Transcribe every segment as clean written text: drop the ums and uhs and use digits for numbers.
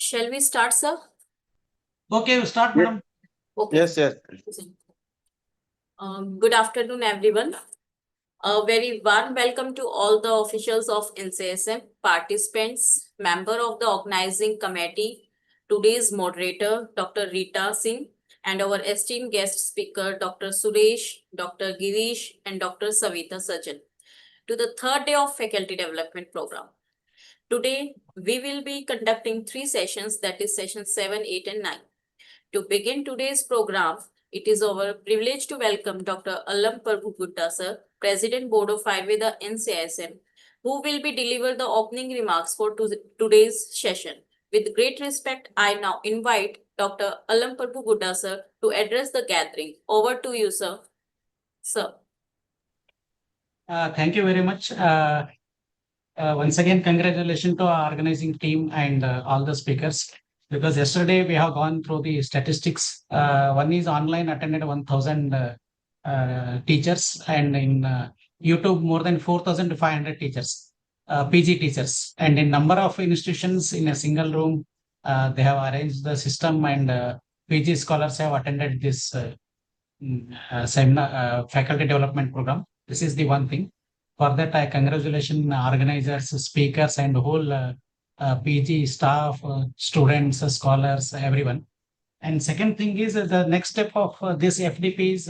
Shall we start, sir? Okay, start, madam. Okay. Yes, yes. Good afternoon, everyone. A very warm welcome to all the officials of NCSM, participants, member of the organizing committee, today's moderator, Dr. Rita Singh, and our esteemed guest speaker, Dr. Suresh, Dr. Girish, and Dr. Savita Sajan, to the third day of Faculty Development Program. Today, we will be conducting 3 sessions, that is session 7, 8, and 9. To begin today's program, it is our privilege to welcome Dr. Allam Prabhu Gutta sir, President Board of Ayurveda NCISM, who will be deliver the opening remarks for today's session. With great respect, I now invite Dr. Allam Prabhu Gutta sir to address the gathering. Over to you, sir. Sir. Thank you very much. Once again, congratulations to our organizing team and all the speakers. Because yesterday we have gone through the statistics. One is online attended 1,000 teachers, and in YouTube more than 4,500 teachers, PG teachers. And in number of institutions in a single room, they have arranged the system, and PG scholars have attended this seminar, faculty development program. This is the one thing. For that, I congratulate organizers, speakers, and whole PG staff, students, scholars, everyone. And second thing is the next step of this FDP is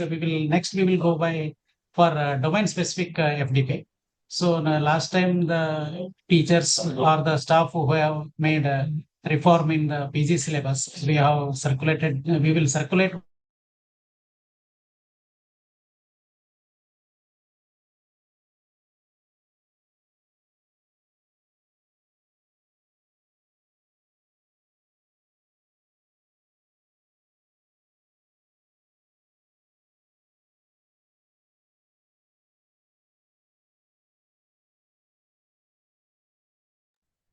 we will go by for domain specific FDP. So last time the teachers or the staff who have made a reform in the PG syllabus, we have circulated. We will circulate.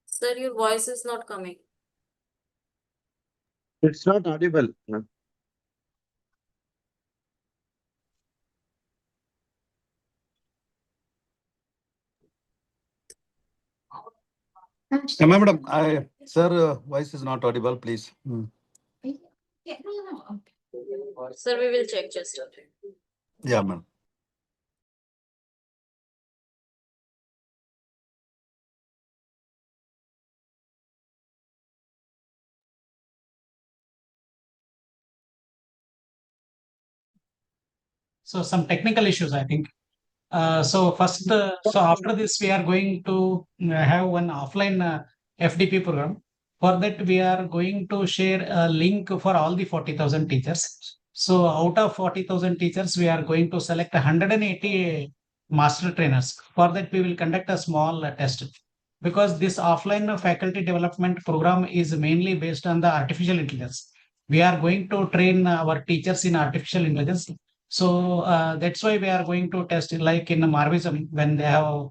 Sir, your voice is not coming. It's not audible. Madam, sir, voice is not audible, please. Sir, we will check just. Yeah, ma'am. So some technical issues, I think. So after this, we are going to have one offline FDP program. For that, we are going to share a link for all the 40,000 teachers. So out of 40,000 teachers, we are going to select 180 master trainers. For that, we will conduct a small test. Because this offline faculty development program is mainly based on the artificial intelligence. We are going to train our teachers in artificial intelligence. So that's why we are going to test it, like in Marvism, when they have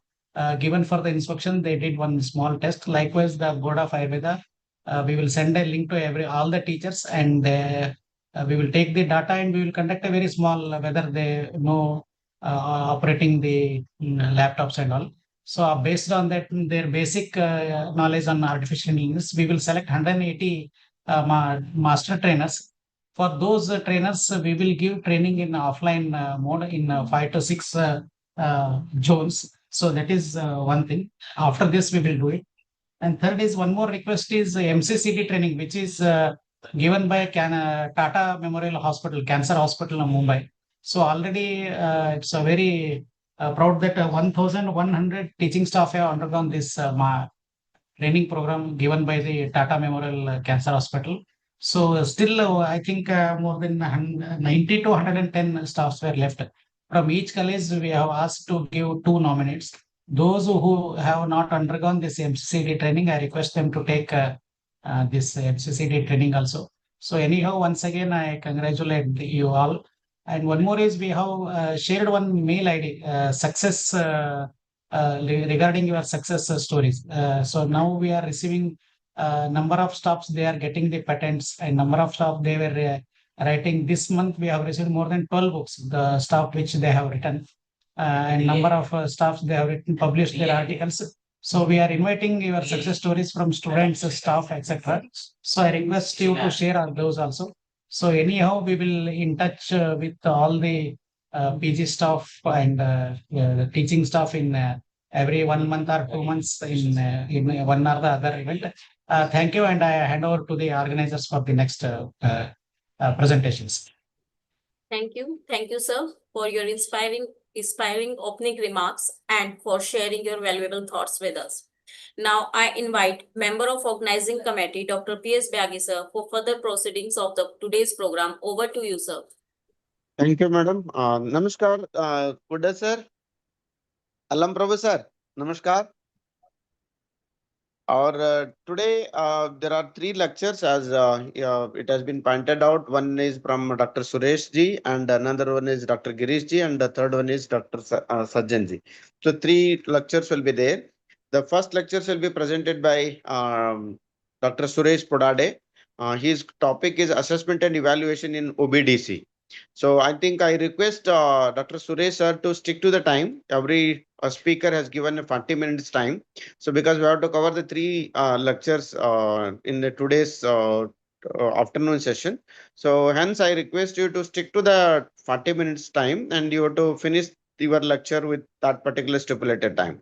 given for the inspection, they did one small test. Likewise, the Board of Ayurveda, we will send a link to all the teachers, and we will take the data and we will conduct a very small whether they know operating the laptops and all. So based on that, their basic knowledge on artificial intelligence, we will select 180 master trainers. For those trainers, we will give training in offline mode in 5 to 6 zones. So that is one thing. After this, we will do it. And third is one more request is MCCD training, which is given by Tata Memorial Hospital, Cancer Hospital in Mumbai. So already it's a very proud that 1,100 teaching staff have undergone this training program given by the Tata Memorial Cancer Hospital. So still, I think more than 90 to 110 staffs were left. From each college, we have asked to give 2 nominates. Those who have not undergone this MCCD training, I request them to take this MCCD training also. So anyhow, once again, I congratulate you all. And one more is we have shared one mail ID, success regarding your success stories. So now we are receiving number of staffs, they are getting the patents, and number of staff they were writing. This month we have received more than 12 books, the staff which they have written, and number of staffs they have written, published their articles. So we are inviting your success stories from students, staff, etc. So I request you to share all those also. So anyhow, we will in touch with all the PG staff and the teaching staff in every 1 month or 2 months in one or the other event. Thank you, and I hand over to the organizers for the next presentations. Thank you, sir, for your inspiring opening remarks and for sharing your valuable thoughts with us. Now, I invite member of organizing committee, Dr. P.S. Byagi, sir, for further proceedings of the today's program. Over to you, sir. Thank you, madam. Namaskar, Kuda sir. Alam Prabhu sir. Namaskar. Today there are 3 lectures as it has been pointed out. One is from Dr. Suresh ji, and another one is Dr. Girish ji, and the third one is Dr. Sajjan ji. So 3 lectures will be there. The first lecture will be presented by Dr. Suresh Podade. His topic is assessment and evaluation in OBDC. So I think I request Dr. Suresh sir to stick to the time. Every speaker has given a 40 minutes time. So because we have to cover the 3 lectures in the today's afternoon session. So hence I request you to stick to the 40 minutes time, and you have to finish your lecture with that particular stipulated time.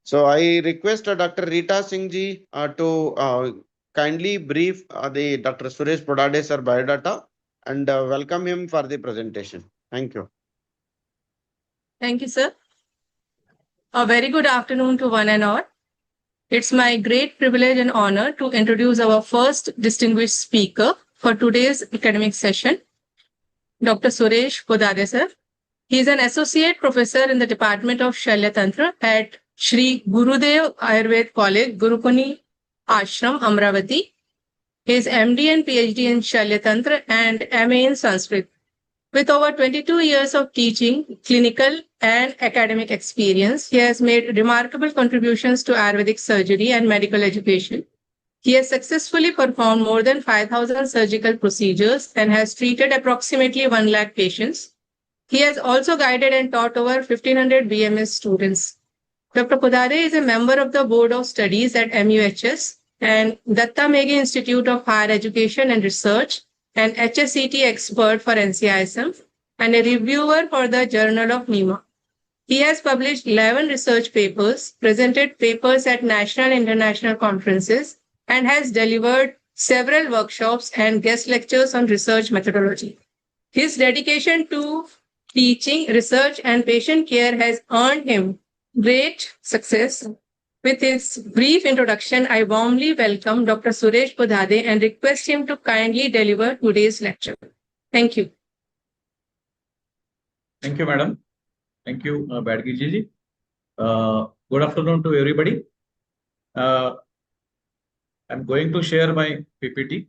So I request Dr. Rita Singh ji to kindly brief the Dr. Suresh Podade sir biodata and welcome him for the presentation. Thank you. Thank you, sir. A very good afternoon to one and all. It's my great privilege and honor to introduce our first distinguished speaker for today's academic session, Dr. Suresh Podade, sir. He is an associate professor in the Department of Shalya Tantra at Shri Gurudev Ayurved College, Gurukuni Ashram, Amravati. He is MD and PhD in Shalya Tantra and MA in Sanskrit. With over 22 years of teaching, clinical and academic experience, he has made remarkable contributions to Ayurvedic surgery and medical education. He has successfully performed more than 5,000 surgical procedures and has treated approximately 1 lakh patients. He has also guided and taught over 1,500 BMS students. Dr. Podade is a member of the Board of Studies at MUHS and Datta Meghe Institute of Higher Education and Research, an HSCT expert for NCISM, and a reviewer for the Journal of NEMA. He has published 11 research papers, presented papers at national and international conferences, and has delivered several workshops and guest lectures on research methodology. His dedication to teaching, research, and patient care has earned him great success. With his brief introduction, I warmly welcome Dr. Suresh Podade and request him to kindly deliver today's lecture. Thank you. Thank you, madam. Thank you, Byagi ji. Good afternoon to everybody. I'm going to share my PPT.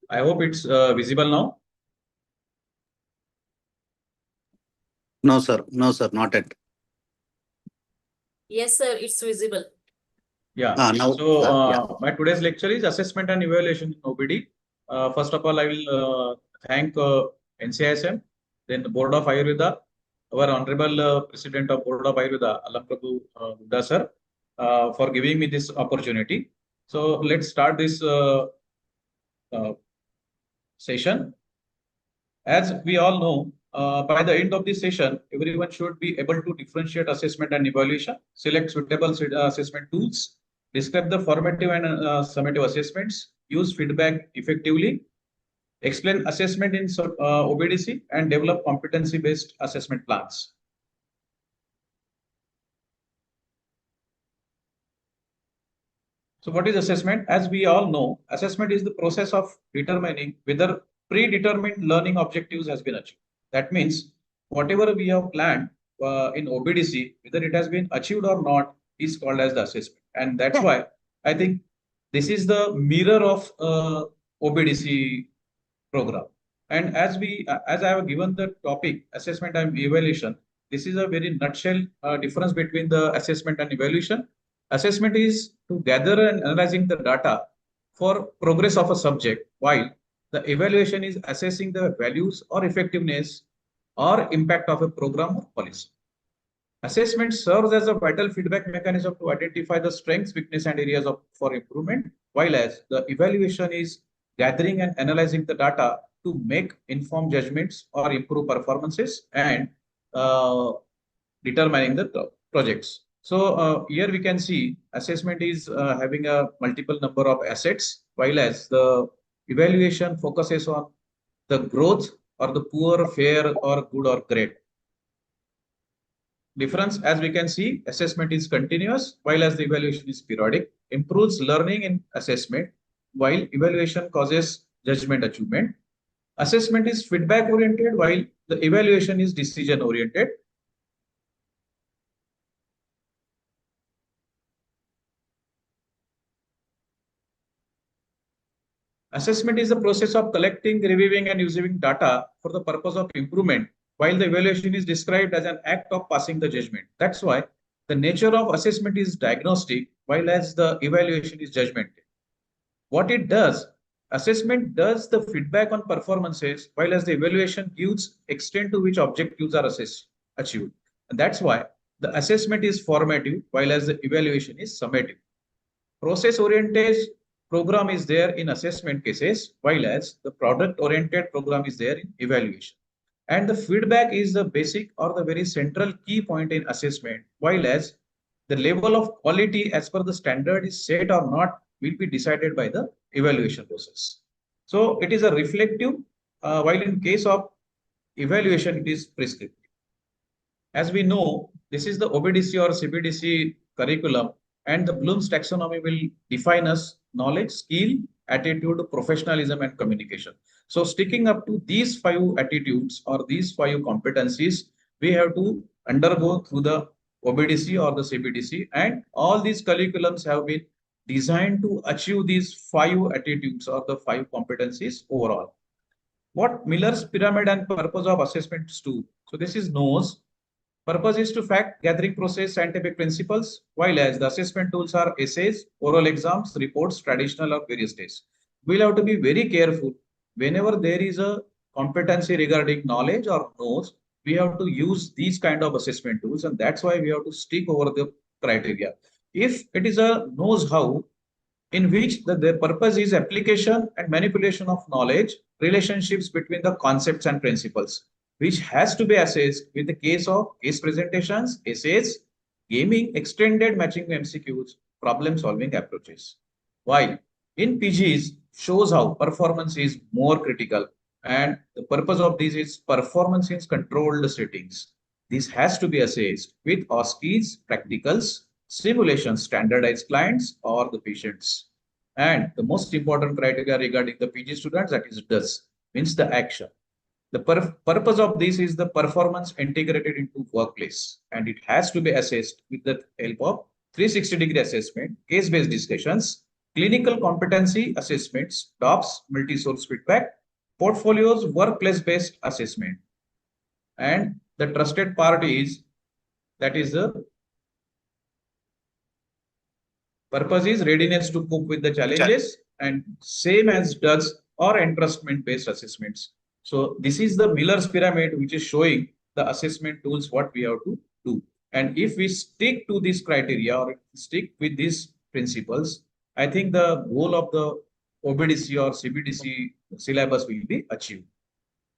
I hope it's visible now. No, sir. No, sir. Not yet. Yes, sir, it's visible. Yeah. Now, So my today's lecture is assessment and evaluation in OPD. First of all, I will thank NCISM, then the Board of Ayurveda, our Honorable President of Board of Ayurveda, Alam Prabhu Gupta sir, for giving me this opportunity. So let's start this session. As we all know, by the end of this session, everyone should be able to differentiate assessment and evaluation, select suitable assessment tools, describe the formative and summative assessments, use feedback effectively, explain assessment in OBDC, and develop competency-based assessment plans. So what is assessment? As we all know, assessment is the process of determining whether predetermined learning objectives has been achieved. That means whatever we have planned in OBDC, whether it has been achieved or not, is called as the assessment. And that's why I think this is the mirror of OBDC program. And as I have given the topic assessment and evaluation, this is a very nutshell difference between the assessment and evaluation. Assessment is to gather and analyzing the data for progress of a subject, while The evaluation is assessing the values or effectiveness or impact of a program or policy. Assessment serves as a vital feedback mechanism to identify the strengths, weakness, and areas for improvement, while as the evaluation is gathering and analyzing the data to make informed judgments or improve performances and determining the projects. So here we can see assessment is having a multiple number of assets, while as the evaluation focuses on the growth or the poor, fair, or good or great. Difference, as we can see, assessment is continuous, while as the evaluation is periodic. Improves learning in assessment, while evaluation causes judgment achievement. Assessment is feedback oriented, while the evaluation is decision oriented. Assessment is the process of collecting, reviewing, and using data for the purpose of improvement, while the evaluation is described as an act of passing the judgment. That's why the nature of assessment is diagnostic, while as the evaluation is judgmental. What it does, assessment does the feedback on performances, while as the evaluation gives extent to which objectives are achieved. And that's why the assessment is formative, while as the evaluation is summative. Process-oriented program is there in assessment cases, while as the product-oriented program is there in evaluation. And the feedback is the basic or the very central key point in assessment, while as the level of quality as per the standard is set or not will be decided by the evaluation process. So it is a reflective, while in case of evaluation, it is prescriptive. As we know, this is the OBDC or CBDC curriculum, and the Bloom's taxonomy will define us knowledge, skill, attitude, professionalism, and communication. So sticking up to these 5 attitudes or these 5 competencies, we have to undergo through the OBDC or the CBDC, and all these curriculums have been designed to achieve these 5 attitudes or the 5 competencies overall. What Miller's pyramid and purpose of assessments do? So this is NOS. Purpose is to fact gathering process scientific principles, while as the assessment tools are essays, oral exams, reports, traditional or various tests. We'll have to be very careful whenever there is a competency regarding knowledge or knows, we have to use these kind of assessment tools, and that's why we have to stick over the criteria. If it is a knows how, in which their purpose is application and manipulation of knowledge, relationships between the concepts and principles, which has to be assessed with the case of case presentations, essays, gaming, extended matching MCQs, problem solving approaches. While in PGs shows how performance is more critical, and the purpose of this is performance in controlled settings. This has to be assessed with OSCEs, practicals, simulations, standardized clients or the patients. And the most important criteria regarding the PG students, that is DUS, means the action. The purpose of this is the performance integrated into workplace, and it has to be assessed with the help of 360-degree assessment, case-based discussions, clinical competency assessments, DOPS, multi-source feedback, portfolios, workplace-based assessment. And the trusted party is, that is the purpose is readiness to cope with the challenges, and same as does or entrustment-based assessments. So this is the Miller's pyramid, which is showing the assessment tools, what we have to do. And if we stick to this criteria or stick with these principles, I think the goal of the OBDC or CBDC syllabus will be achieved.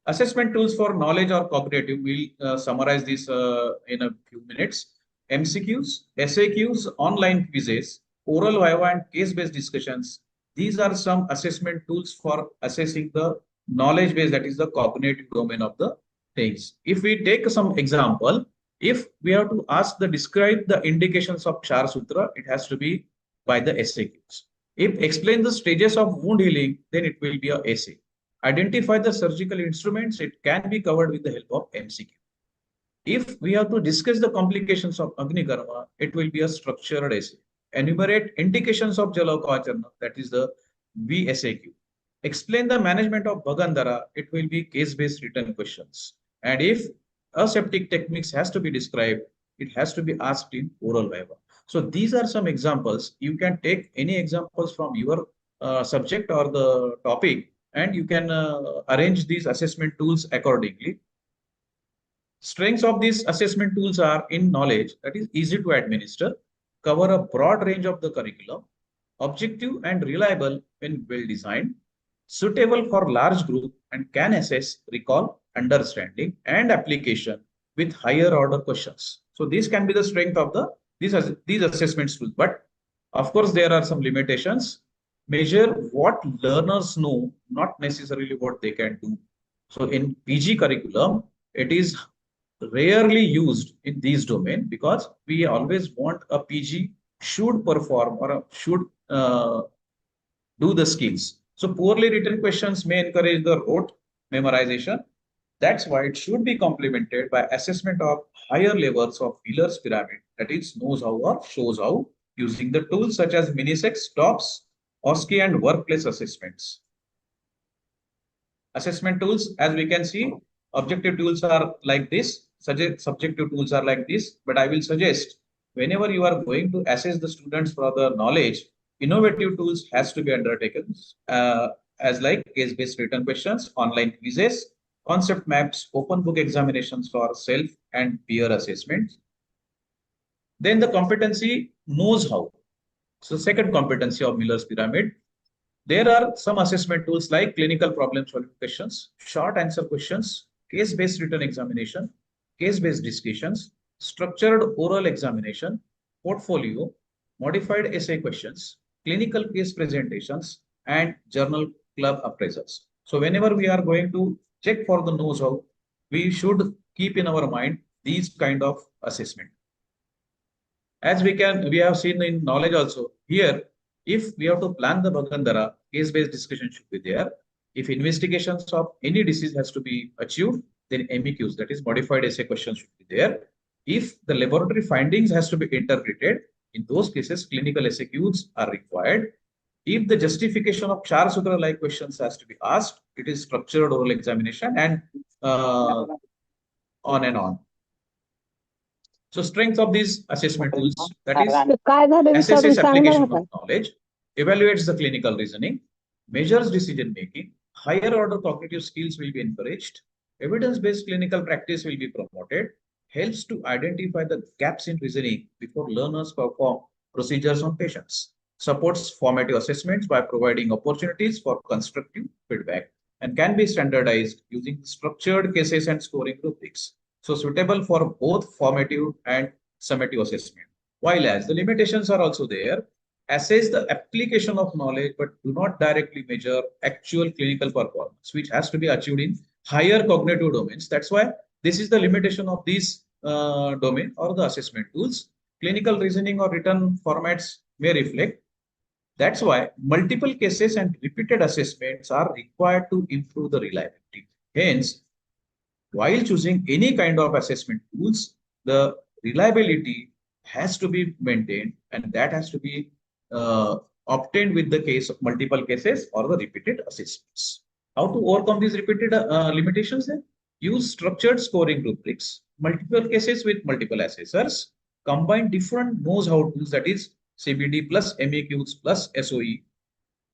Assessment tools for knowledge or cognitive, we'll summarize this in a few minutes. MCQs, SAQs, online quizzes, oral viva and case-based discussions. These are some assessment tools for assessing the knowledge base, that is the cognitive domain of the things. If we take some example, if we have to ask describe the indications of Char Sutra, it has to be by the SAQs. If explain the stages of wound healing, then it will be a essay. Identify the surgical instruments, it can be covered with the help of MCQ. If we have to discuss the complications of Agni Karma, it will be a structured essay. Enumerate indications of Jalokacharna, that is the VSAQ. Explain the management of Bhagandhara, it will be case-based written questions. And if aseptic techniques has to be described, it has to be asked in oral viva. So these are some examples. You can take any examples from your subject or the topic and you can arrange these assessment tools accordingly. Strengths of these assessment tools are in knowledge, that is easy to administer, cover a broad range of the curriculum, objective and reliable when well designed, suitable for large group and can assess, recall, understanding and application with higher order questions. So these can be the strength of these assessment tools. But of course, there are some limitations. Measure what learners know, not necessarily what they can do. So in PG curriculum, it is rarely used in these domain because we always want a PG should perform or should do the skills. So poorly written questions may encourage the rote memorization. That's why it should be complemented by assessment of higher levels of Wheeler's pyramid, that is knows how or shows how, using the tools such as Minisex, TOPS, OSCE and workplace assessments. Assessment tools, as we can see, objective tools are like this, subjective tools are like this, but I will suggest whenever you are going to assess the students for the knowledge, innovative tools has to be undertaken as like case-based written questions, online quizzes, concept maps, open book examinations for self and peer assessments. Then the competency knows how. So second competency of Wheeler's pyramid. There are some assessment tools like clinical problem solving questions, short answer questions, case-based written examination, case-based discussions, structured oral examination, portfolio, modified essay questions, clinical case presentations, and journal club appraisals. So whenever we are going to check for the knows how, we should keep in our mind these kind of assessment. As we have seen in knowledge also, here, if we have to plan the Bhagandara, case-based discussion should be there. If investigations of any disease has to be achieved, then MEQs, that is modified essay questions, should be there. If the laboratory findings has to be interpreted, in those cases, clinical SAQs are required. If the justification of Char Sutra like questions has to be asked, it is structured oral examination and on and on. So strength of these assessment tools, that is assesses application of knowledge, evaluates the clinical reasoning, measures decision making, higher order cognitive skills will be encouraged, evidence-based clinical practice will be promoted, helps to identify the gaps in reasoning before learners perform procedures on patients, supports formative assessments by providing opportunities for constructive feedback, and can be standardized using structured cases and scoring rubrics. So suitable for both formative and summative assessment. While as the limitations are also there, assess the application of knowledge, but do not directly measure actual clinical performance, which has to be achieved in higher cognitive domains. That's why this is the limitation of these domain or the assessment tools. Clinical reasoning or written formats may reflect. That's why multiple cases and repeated assessments are required to improve the reliability. Hence, while choosing any kind of assessment tools, the reliability has to be maintained, and that has to be obtained with the case of multiple cases or the repeated assessments. How to overcome these repeated limitations then? Use structured scoring rubrics, multiple cases with multiple assessors, combine different knows how tools, that is CBD plus MEQs plus SOE,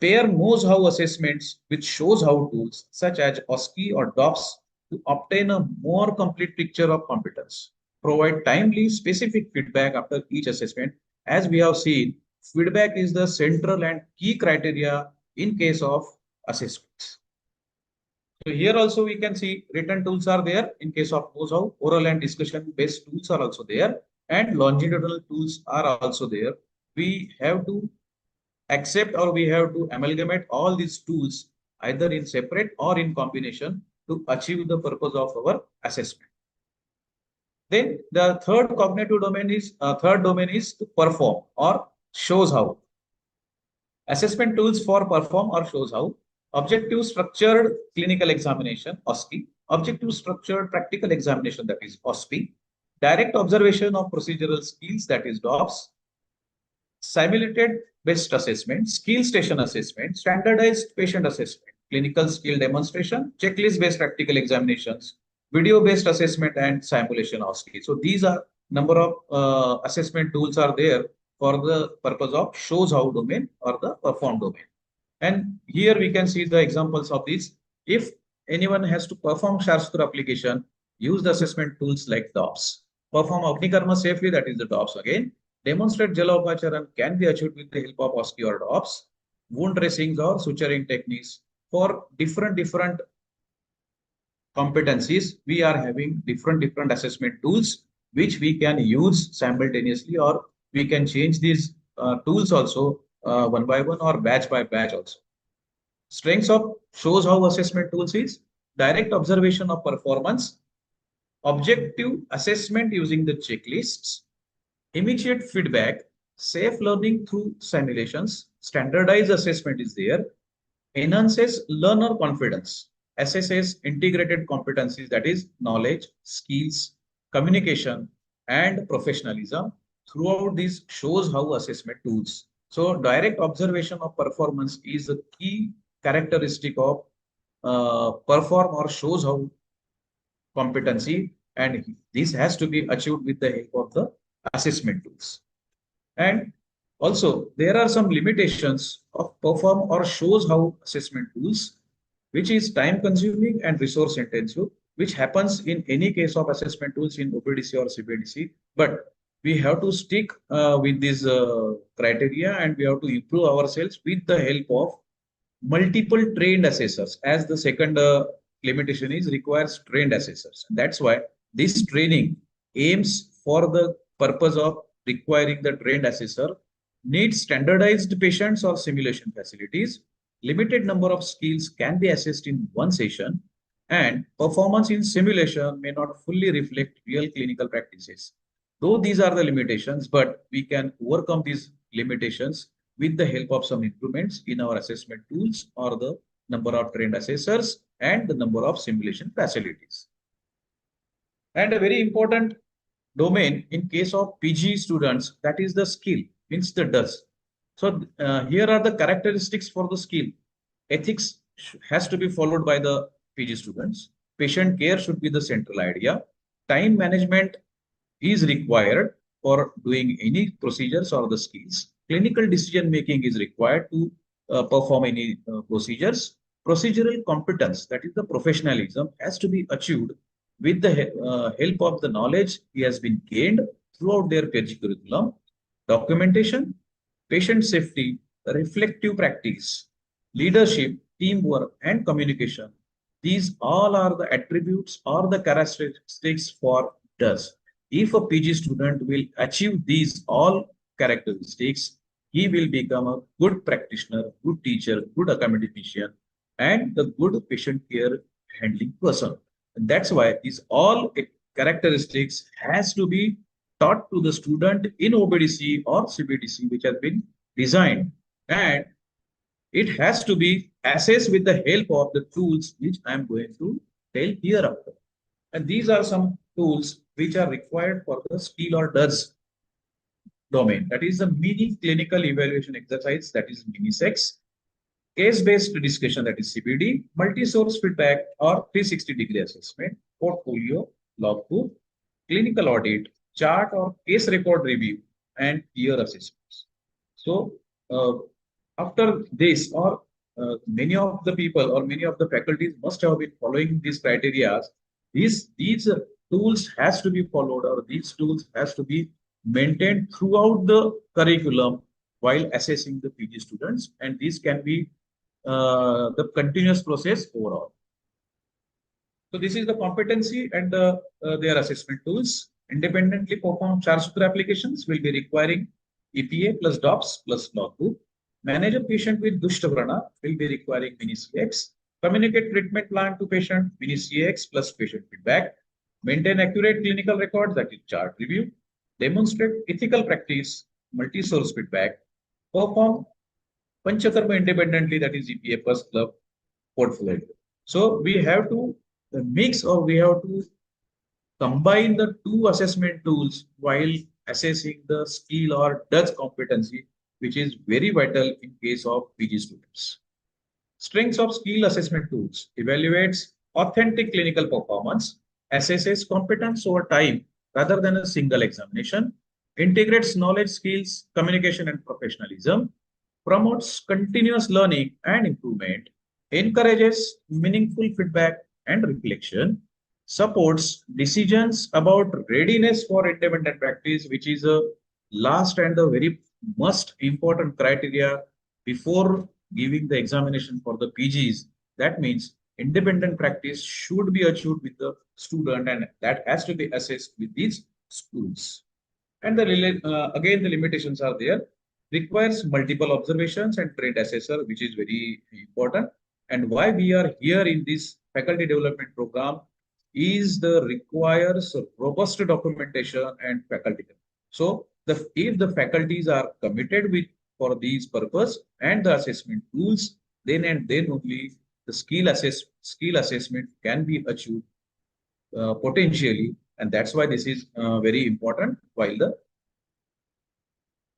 pair knows how assessments with shows how tools such as OSCE or DOPS to obtain a more complete picture of competence. Provide timely, specific feedback after each assessment. As we have seen, feedback is the central and key criteria in case of assessments. So here also we can see written tools are there in case of knows how, oral and discussion based tools are also there, and longitudinal tools are also there. We have to accept or we have to amalgamate all these tools either in separate or in combination to achieve the purpose of our assessment. Then the third cognitive domain is to perform or shows how. Assessment tools for perform or shows how. Objective structured clinical examination, OSCE. Objective structured practical examination, that is OSPE. Direct observation of procedural skills, that is DOPS. Simulated based assessment, skill station assessment, standardized patient assessment, clinical skill demonstration, checklist based practical examinations, video based assessment, and simulation OSCE. So these are number of assessment tools are there for the purpose of shows how domain or the perform domain. And here we can see the examples of these. If anyone has to perform Shastra application, use the assessment tools like DOPS. Perform Agnikarma safely, that is the DOPS again. Demonstrate Jalopacharan can be achieved with the help of OSCE or DOPS. Wound dressings or suturing techniques. For different competencies, we are having different assessment tools which we can use simultaneously, or we can change these tools also one by one or batch by batch also. Strengths of shows how assessment tools is direct observation of performance, objective assessment using the checklists, immediate feedback, safe learning through simulations, standardized assessment is there, enhances learner confidence, assesses integrated competencies, that is knowledge, skills, communication, and professionalism. Throughout these shows how assessment tools. So direct observation of performance is a key characteristic of perform or shows how competency, and this has to be achieved with the help of the assessment tools. And also there are some limitations of perform or shows how assessment tools, which is time consuming and resource intensive, which happens in any case of assessment tools in OPDC or CBDC. But we have to stick with this criteria, and we have to improve ourselves with the help of multiple trained assessors, as the second limitation is requires trained assessors. That's why this training aims for the purpose of requiring the trained assessor, needs standardized patients or simulation facilities, limited number of skills can be assessed in one session, and performance in simulation may not fully reflect real clinical practices. Though these are the limitations, but we can overcome these limitations with the help of some improvements in our assessment tools, or the number of trained assessors and the number of simulation facilities. And a very important domain in case of PG students, that is the skill, means the DOS. So here are the characteristics for the skill. Ethics has to be followed by the PG students. Patient care should be the central idea. Time management is required for doing any procedures or the skills. Clinical decision making is required to perform any procedures. Procedural competence, that is the professionalism, has to be achieved with the help of the knowledge he has been gained throughout their PG curriculum. Documentation, patient safety, reflective practice, leadership, teamwork, and communication. These all are the attributes or the characteristics for DOS. If a PG student will achieve these all characteristics, he will become a good practitioner, good teacher, good academician, and the good patient care handling person. And that's why these all characteristics has to be taught to the student in OPDC or CBDC, which has been designed, and it has to be assessed with the help of the tools which I am going to tell hereafter. And these are some tools which are required for the skill or DOS domain. That is the mini clinical evaluation exercise, that is MINISEX, case-based discussion, that is CBD, multi-source feedback or 360-degree assessment, portfolio, logbook, clinical audit, chart or case record review, and peer assessments. So after this, or many of the people or many of the faculties must have been following these criteria. These tools has to be followed, or these tools has to be maintained throughout the curriculum while assessing the PG students, and this can be the continuous process overall. So this is the competency and their assessment tools. Independently perform Charsutra applications will be requiring EPA plus DOPS plus logbook. Manage a patient with Dushtavrana will be requiring MINICX. Communicate treatment plan to patient, MINICX plus patient feedback. Maintain accurate clinical records, that is chart review. Demonstrate ethical practice, multi-source feedback. Perform Panchakarma independently, that is EPA plus club portfolio. So we have to mix, or we have to combine the two assessment tools while assessing the skill or DOS competency, which is very vital in case of PG students. Strengths of skill assessment tools: evaluates authentic clinical performance, assesses competence over time rather than a single examination, integrates knowledge, skills, communication, and professionalism, promotes continuous learning and improvement, encourages meaningful feedback and reflection, supports decisions about readiness for independent practice, which is a last and a very most important criteria before giving the examination for the PGs. That means independent practice should be achieved with the student, and that has to be assessed with these schools. And again, the limitations are there. Requires multiple observations and trained assessor, which is very important. And why we are here in this faculty development program is the requires robust documentation and faculty. So if the faculties are committed with for these purpose and the assessment tools, then and then only the skill assessment can be achieved potentially, and that's why this is very important.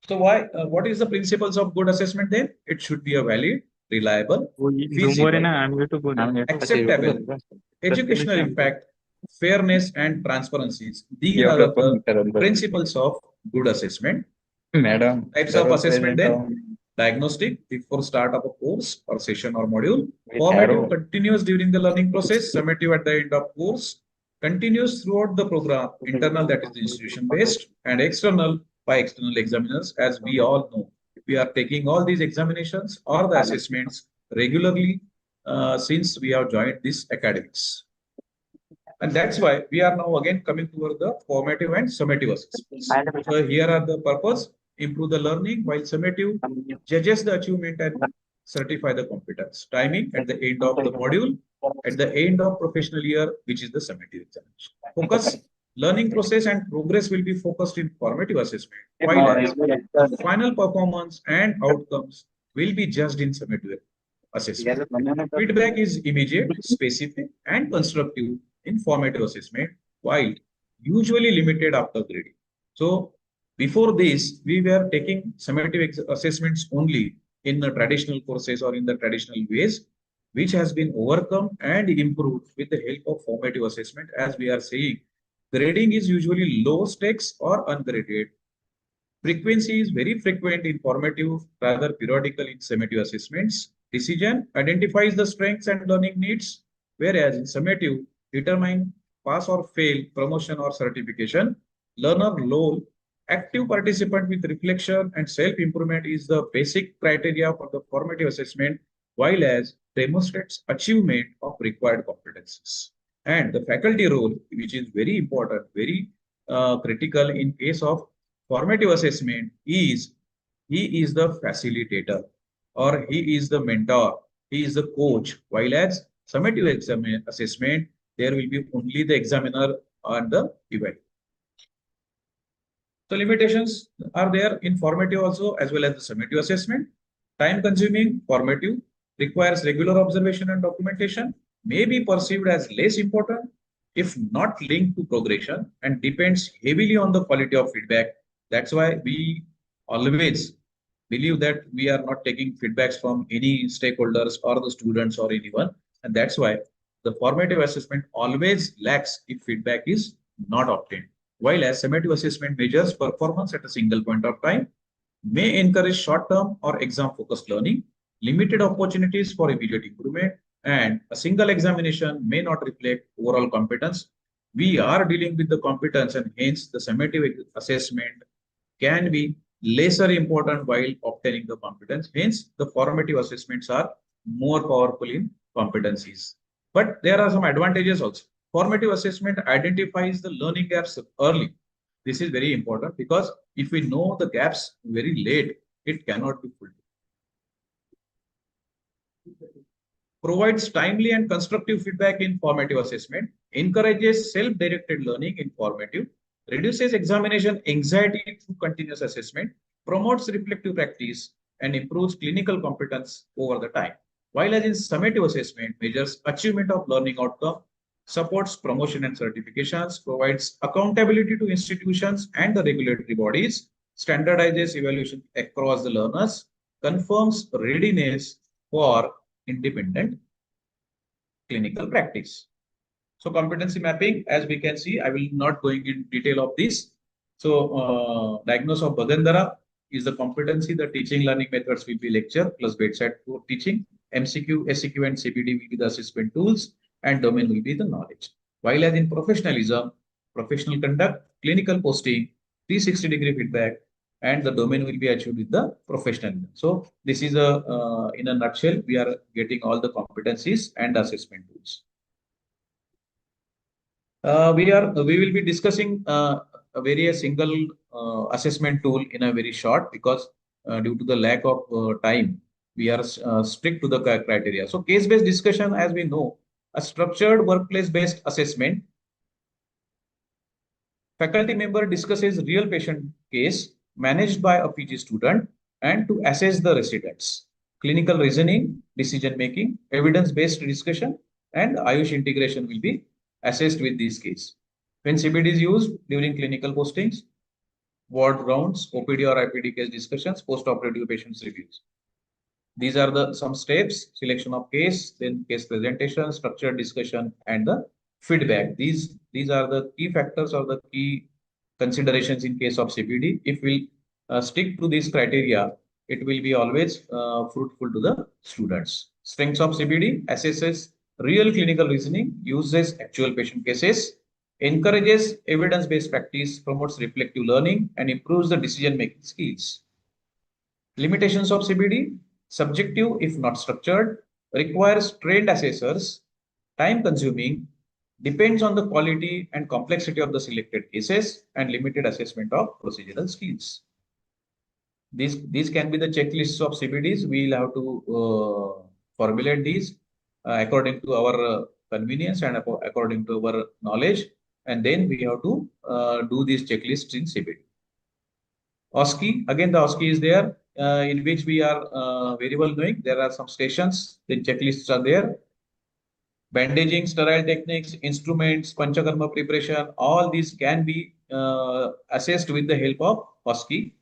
What is the principles of good assessment then? It should be a valid, reliable, feasible, acceptable, educational impact, fairness, and transparencies. These are the principles of good assessment. Madam, Types of assessment then: diagnostic before start of a course or session or module, formative continuous during the learning process, summative at the end of course, continuous throughout the program, internal that is institution based, and external by external examiners. As we all know, we are taking all these examinations or the assessments regularly since we have joined this academics. And that's why we are now again coming toward the formative and summative assessments. So here are the purpose: improve the learning, while summative judges the achievement and certify the competence. Timing at the end of the module, at the end of professional year, which is the summative examination. Focus: learning process and progress will be focused in formative assessment, while the final performance and outcomes will be judged in summative assessment. Feedback is immediate, specific, and constructive in formative assessment, while usually limited after grading. So before this, we were taking summative assessments only in the traditional courses or in the traditional ways, which has been overcome and improved with the help of formative assessment. As we are saying, grading is usually low stakes or ungraded. Frequency is very frequent in formative, rather periodical in summative assessments. Decision identifies the strengths and learning needs, whereas in summative, determine pass or fail, promotion or certification. Learner role: active participant with reflection and self-improvement is the basic criteria for the formative assessment, while as demonstrates achievement of required competencies. And the faculty role, which is very important, very critical in case of formative assessment, is he is the facilitator or he is the mentor, he is the coach, while as summative assessment, there will be only the examiner and the event. So limitations are there in formative also as well as the summative assessment. Time consuming, formative, requires regular observation and documentation, may be perceived as less important if not linked to progression, and depends heavily on the quality of feedback. That's why we always believe that we are not taking feedbacks from any stakeholders or the students or anyone. And that's why the formative assessment always lacks if feedback is not obtained. While as summative assessment measures performance at a single point of time, may encourage short-term or exam-focused learning, limited opportunities for immediate improvement, and a single examination may not reflect overall competence. We are dealing with the competence, and hence the summative assessment can be lesser important while obtaining the competence. Hence, the formative assessments are more powerful in competencies. But there are some advantages also. Formative assessment identifies the learning gaps early. This is very important because if we know the gaps very late, it cannot be fulfilled. Provides timely and constructive feedback in formative assessment, encourages self-directed learning in formative, reduces examination anxiety through continuous assessment, promotes reflective practice, and improves clinical competence over the time. While as in summative assessment, measures achievement of learning outcome, supports promotion and certifications, provides accountability to institutions and the regulatory bodies, standardizes evaluation across the learners, confirms readiness for independent clinical practice. So competency mapping, as we can see, I will not going in detail of this. So diagnosis of Bagandhara, is the competency. The teaching learning methods will be lecture plus bedside teaching. MCQ, SCQ, and CBD will be the assessment tools, and domain will be the knowledge. While as in professionalism, professional conduct, clinical posting, 360-degree feedback, and the domain will be achieved with the professionalism. So this is in a nutshell, we are getting all the competencies and assessment tools. We will be discussing a single assessment tool in a very short, because due to the lack of time, we are strict to the criteria. So case-based discussion, as we know, a structured workplace-based assessment. Faculty member discusses real patient case managed by a PG student and to assess the residents. Clinical reasoning, decision-making, evidence-based discussion, and Ayush integration will be assessed with this case. When CBD is used during clinical postings, ward rounds, OPD or IPD case discussions, post-operative patients reviews. These are some steps: selection of case, then case presentation, structured discussion, and the feedback. These are the key factors or the key considerations in case of CBD. If we stick to these criteria, it will be always fruitful to the students. Strengths of CBD: assesses real clinical reasoning, uses actual patient cases, encourages evidence-based practice, promotes reflective learning, and improves the decision-making skills. Limitations of CBD: subjective if not structured, requires trained assessors, time-consuming, depends on the quality and complexity of the selected cases, and limited assessment of procedural skills. These can be the checklists of CBDs. We'll have to formulate these according to our convenience and according to our knowledge, and then we have to do these checklists in CBD. OSCE, again the OSCE is there, in which we are very well knowing. There are some stations, the checklists are there. Bandaging, sterile techniques, instruments, panchakarma preparation, all these can be assessed with the help of OSCE.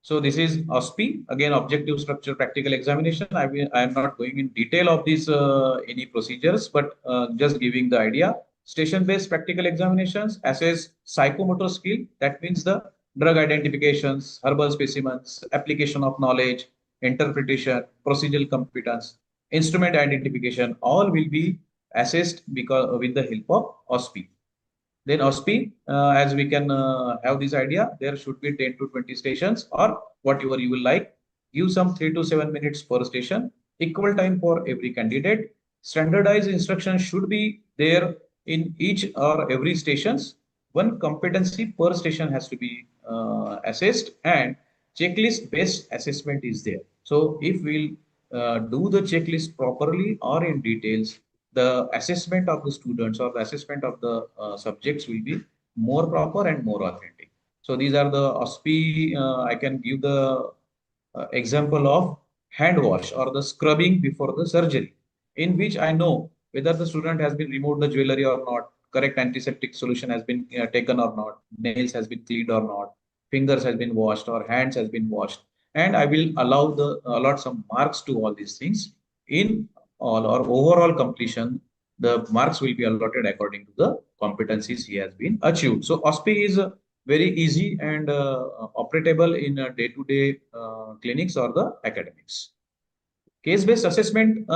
So this is OSPE, again objective structure practical examination. I am not going in detail of these any procedures, but just giving the idea. Station-based practical examinations assess psychomotor skill. That means the drug identifications, herbal specimens, application of knowledge, interpretation, procedural competence, instrument identification, all will be assessed because with the help of OSPE. Then OSPE, as we can have this idea, there should be 10 to 20 stations or whatever you will like. Give some 3 to 7 minutes per station, equal time for every candidate. Standardized instructions should be there in each or every stations. One competency per station has to be assessed, and checklist based assessment is there. So if we'll do the checklist properly or in details, the assessment of the students or the assessment of the subjects will be more proper and more authentic. So these are the OSPE. I can give the example of hand wash or the scrubbing before the surgery, in which I know whether the student has been removed the jewelry or not, correct antiseptic solution has been taken or not, nails has been cleaned or not, fingers has been washed or hands has been washed, and I will allot some marks to all these things. In all or overall completion, the marks will be allotted according to the competencies he has been achieved. So OSPE is very easy and operatable in day-to-day clinics or the academics. Case-based assessment,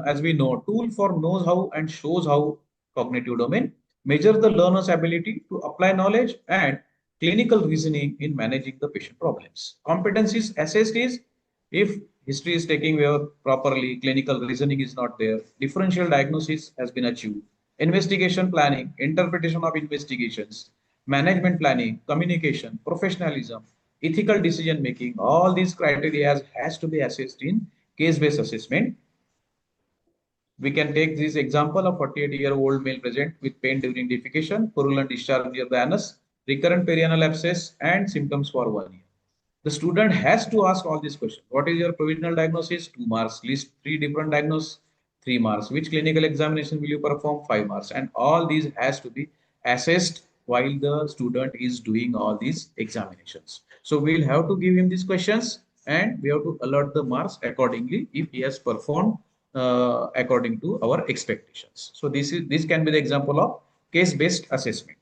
as we know, tool for knows how and shows how cognitive domain, measure the learner's ability to apply knowledge and clinical reasoning in managing the patient problems. Competencies assessed is if history is taken properly, clinical reasoning is not there, differential diagnosis has been achieved, investigation planning, interpretation of investigations, management planning, communication, professionalism, ethical decision making, all these criteria has to be assessed in case-based assessment. We can take this example of 48-year-old male present with pain during defecation, purulent discharge near the anus, recurrent perianal abscess, and symptoms for 1 year. The student has to ask all these questions. What is your provisional diagnosis? 2 marks. List 3 different diagnoses, 3 marks. Which clinical examination will you perform? 5 marks. And all these has to be assessed while the student is doing all these examinations. So we'll have to give him these questions and we have to allot the marks accordingly if he has performed according to our expectations. So this can be the example of case-based assessment.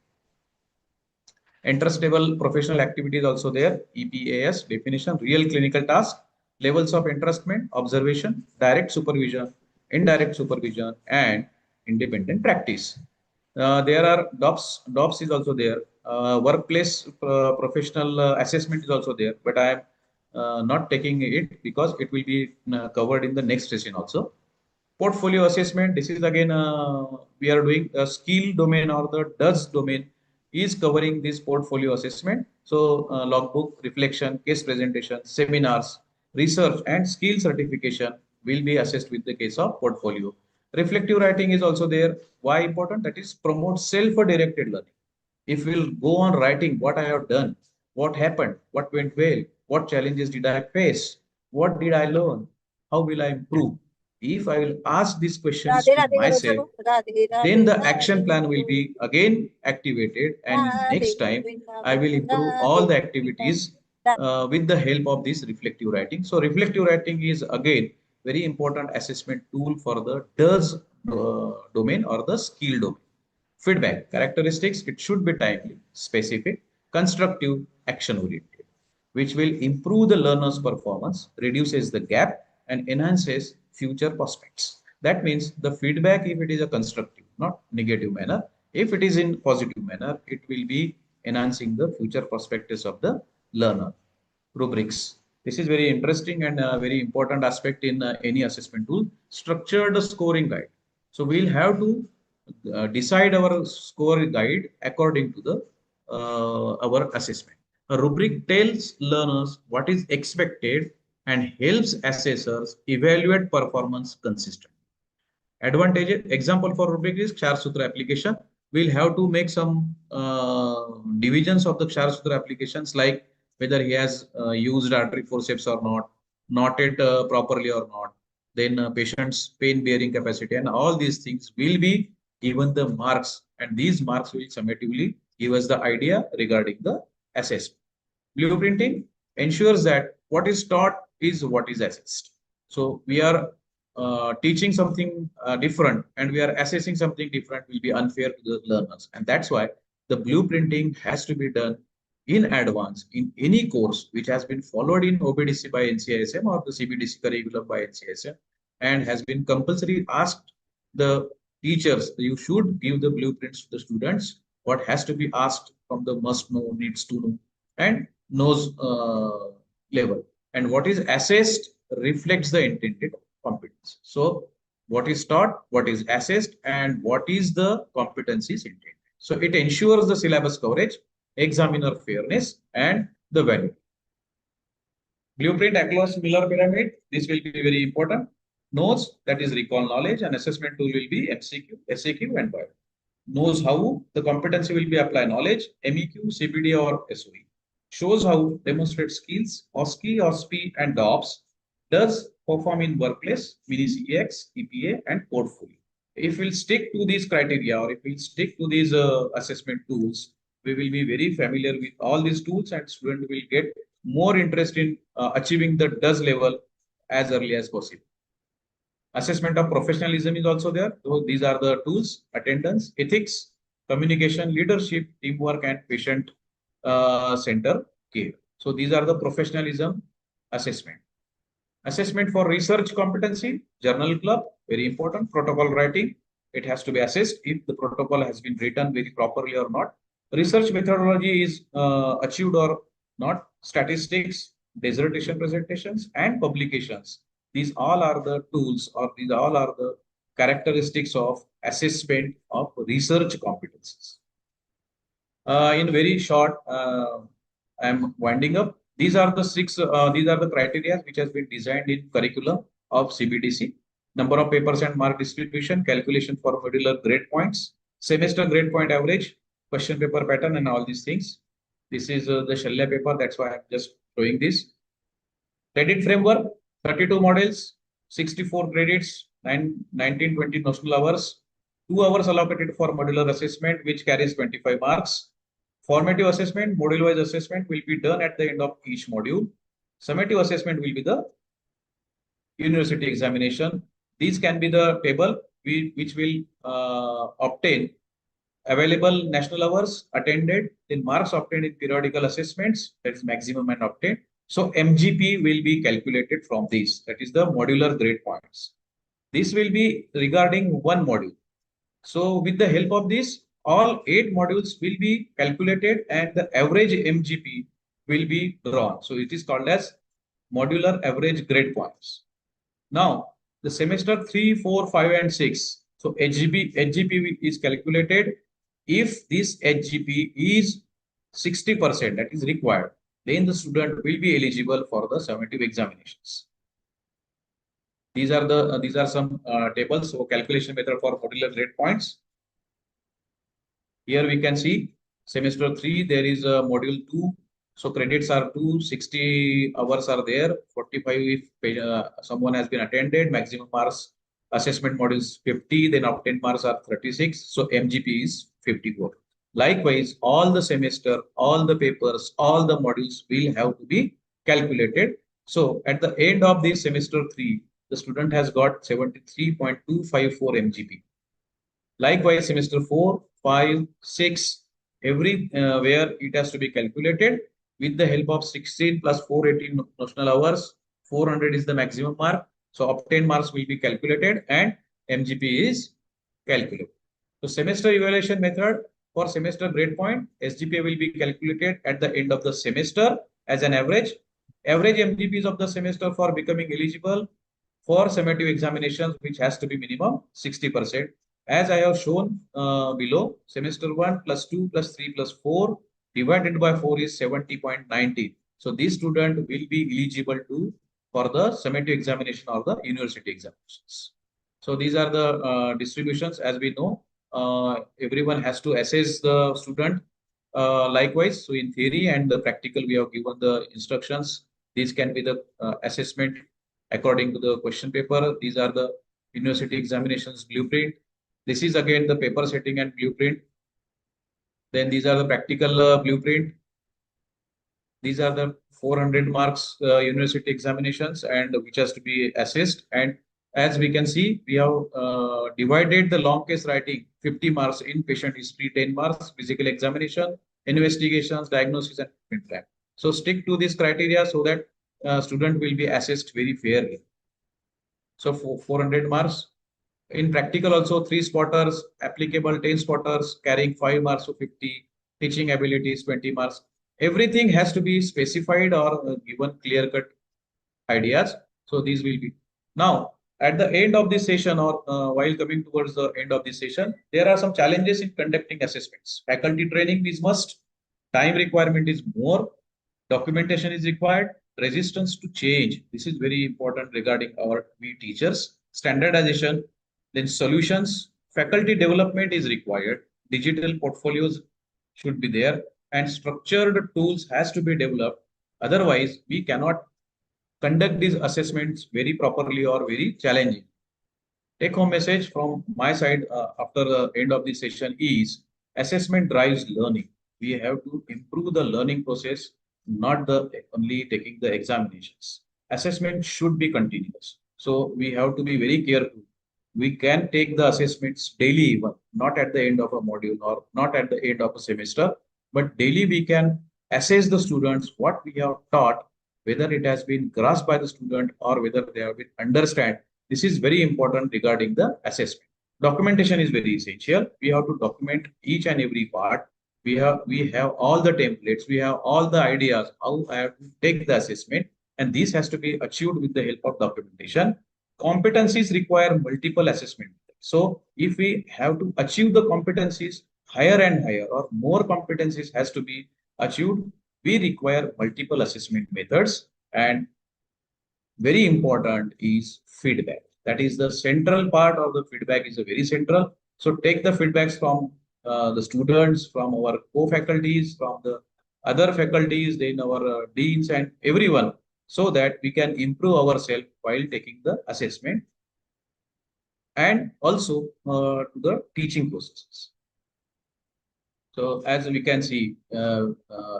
Interest-level professional activity is also there. EPAS definition, real clinical task, levels of entrustment, observation, direct supervision, indirect supervision, and independent practice. There are DOPS. DOPS is also there. Workplace professional assessment is also there, but I am not taking it because it will be covered in the next session also. Portfolio assessment, this is again, we are doing a skill domain or the DOES domain is covering this portfolio assessment. So logbook, reflection, case presentation, seminars, research and skill certification will be assessed with the case of portfolio. Reflective writing is also there. Why important? That is promote self-directed learning. If we'll go on writing what I have done, what happened, what went well, what challenges did I face, what did I learn, how will I improve? If I will ask these questions to myself, then the action plan will be again activated, and next time I will improve all the activities with the help of this reflective writing. So reflective writing is again very important assessment tool for the DOES domain or the skill domain. Feedback characteristics, it should be timely, specific, constructive, action oriented, which will improve the learner's performance, reduces the gap, and enhances future prospects. That means the feedback, if it is a constructive, not negative manner, if it is in positive manner, it will be enhancing the future prospects of the learner. Rubrics. This is very interesting and very important aspect in any assessment tool. Structured scoring guide. So we'll have to decide our score guide according to the our assessment. A rubric tells learners what is expected and helps assessors evaluate performance consistently. Advantage example for rubric is Kshar Sutra application. We'll have to make some divisions of the Kshar Sutra applications, like whether he has used artery forceps or not, knotted properly or not, then patient's pain bearing capacity, and all these things will be given the marks, and these marks will summatively give us the idea regarding the assessment. Blueprinting ensures that what is taught is what is assessed. So we are teaching something different and we are assessing something different will be unfair to the learners. And that's why the blueprinting has to be done in advance in any course which has been followed in OBDC by NCISM or the CBDC curriculum by NCISM and has been compulsory asked the teachers, you should give the blueprints to the students, what has to be asked from the must know, needs to know, and knows level. And what is assessed reflects the intended competence. So what is taught, what is assessed, and what is the competencies intended. So it ensures the syllabus coverage, examiner fairness, and the value. Blueprint across Miller pyramid, this will be very important. Knows, that is recall knowledge, and assessment tool will be MCQ, SAQ, and bio. Knows how the competency will be apply knowledge, MEQ, CPD, or SOE. Shows how, demonstrate skills, OSCE, OSPE, and DOPS. Does perform in workplace, mini CEX, EPA, and portfolio. If we'll stick to these criteria, or if we'll stick to these assessment tools, we will be very familiar with all these tools, and student will get more interest in achieving the DOES level as early as possible. Assessment of professionalism is also there. So these are the tools: attendance, ethics, communication, leadership, teamwork, and patient center care. So these are the professionalism assessment. Assessment for research competency, journal club, very important. Protocol writing, it has to be assessed if the protocol has been written very properly or not. Research methodology is achieved or not. Statistics, dissertation presentations, and publications. These all are the tools, or these all are the characteristics of assessment of research competencies. In very short, I am winding up. These are the these are the criteria which has been designed in curriculum of CBDC. Number of papers and mark distribution, calculation for modular grade points, semester grade point average, question paper pattern, and all these things. This is the Shalya paper. That's why I'm just showing this. Credit framework, 32 models, 64 credits, 1920 notional hours, 2 hours allocated for modular assessment, which carries 25 marks. Formative assessment, module-wise assessment will be done at the end of each module. Summative assessment will be the university examination. These can be the table which will obtain available national hours attended, then marks obtained in periodical assessments, that is maximum and obtained. So MGP will be calculated from this, that is the modular grade points. This will be regarding one module. So with the help of this, all 8 modules will be calculated and the average MGP will be drawn. So it is called as modular average grade points. Now, the semester 3, 4, 5, and 6. So HGP is calculated if this HGP is 60%, that is required, then the student will be eligible for the summative examinations. These are some tables or calculation method for modular grade points. Here we can see semester 3, there is a module 2. So credits are 2, 60 hours are there, 45 if someone has been attended, maximum marks assessment modules 50, then obtained marks are 36. So MGP is 54. Likewise, all the semester, all the papers, all the modules will have to be calculated. So at the end of this semester 3, the student has got 73.254 MGP. Likewise, semester 4, 5, 6, where it has to be calculated with the help of 16 plus 418 notional hours. 400 is the maximum mark. So obtained marks will be calculated and MGP is calculated. So semester evaluation method for semester grade point, SGPA will be calculated at the end of the semester as an average. Average MGPs of the semester for becoming eligible for summative examinations, which has to be minimum 60%. As I have shown below, semester 1 plus 2 plus 3 plus 4 divided by 4 is 70.90. So this student will be eligible for the summative examination or the university examinations. So these are the distributions. As we know, everyone has to assess the student likewise. So in theory and the practical, we have given the instructions. These can be the assessment according to the question paper. These are the university examinations blueprint. This is again the paper setting and blueprint. Then these are the practical blueprint. These are the 400 marks university examinations and which has to be assessed. And as we can see, we have divided the long case writing 50 marks in patient history, 10 marks, physical examination, investigations, diagnosis, and treatment plan. So stick to this criteria so that student will be assessed very fairly. So 400 marks. In practical also 3 spotters, applicable 10 spotters, carrying 5 marks to 50, teaching abilities 20 marks. Everything has to be specified or given clear-cut ideas. So these will be. Now, at the end of this session or while coming towards the end of this session, there are some challenges in conducting assessments. Faculty training is must, time requirement is more, documentation is required, resistance to change. This is very important regarding we teachers. Standardization, then solutions, faculty development is required, digital portfolios should be there, and structured tools has to be developed. Otherwise, we cannot conduct these assessments very properly or very challenging. Take home message from my side after the end of this session is assessment drives learning. We have to improve the learning process, not only taking the examinations. Assessment should be continuous. So we have to be very careful. We can take the assessments daily even, not at the end of a module or not at the end of a semester, but daily we can assess the students, what we have taught, whether it has been grasped by the student or whether they have been understand. This is very important regarding the assessment. Documentation is very essential. We have to document each and every part. We have all the templates, we have all the ideas, how I have to take the assessment, and this has to be achieved with the help of documentation. Competencies require multiple assessment. So if we have to achieve the competencies higher and higher or more competencies has to be achieved, we require multiple assessment methods. And very important is feedback. That is the central part of the feedback is a very central. So take the feedbacks from the students, from our co-faculties, from the other faculties, then our deans and everyone, so that we can improve ourselves while taking the assessment and also to the teaching processes. So as we can see,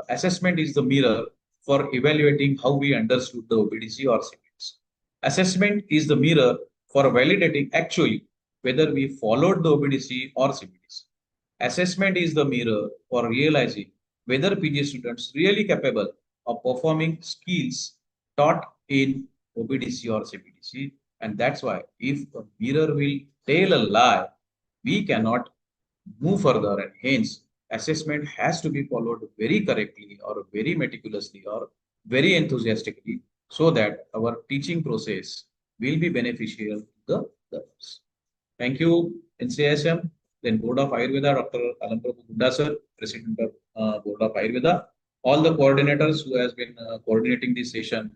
assessment is the mirror for evaluating how we understood the OBDC or CBDC. Assessment is the mirror for validating actually whether we followed the OBDC or CBDC. Assessment is the mirror for realizing whether PG students really capable of performing skills taught in OBDC or CBDC. And that's why if the mirror will tell a lie, we cannot move further, and hence assessment has to be followed very correctly or very meticulously or very enthusiastically so that our teaching process will be beneficial to the others. Thank you, NCSM, then Board of Ayurveda, Dr. Alamprabhu Gunda sir, President of Board of Ayurveda, all the coordinators who has been coordinating this session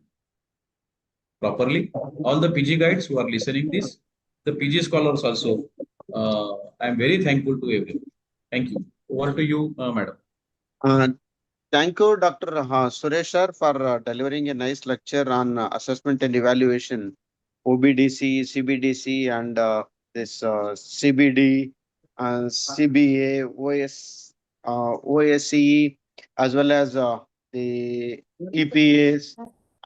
properly, all the PG guides who are listening this, the PG scholars also. I am very thankful to everyone. Thank you. Over to you, madam. Thank you, Dr. Suresh sir, for delivering a nice lecture on assessment and evaluation, OBDC, CBDC, and this CBD, CBA, OSCE, as well as the EPAs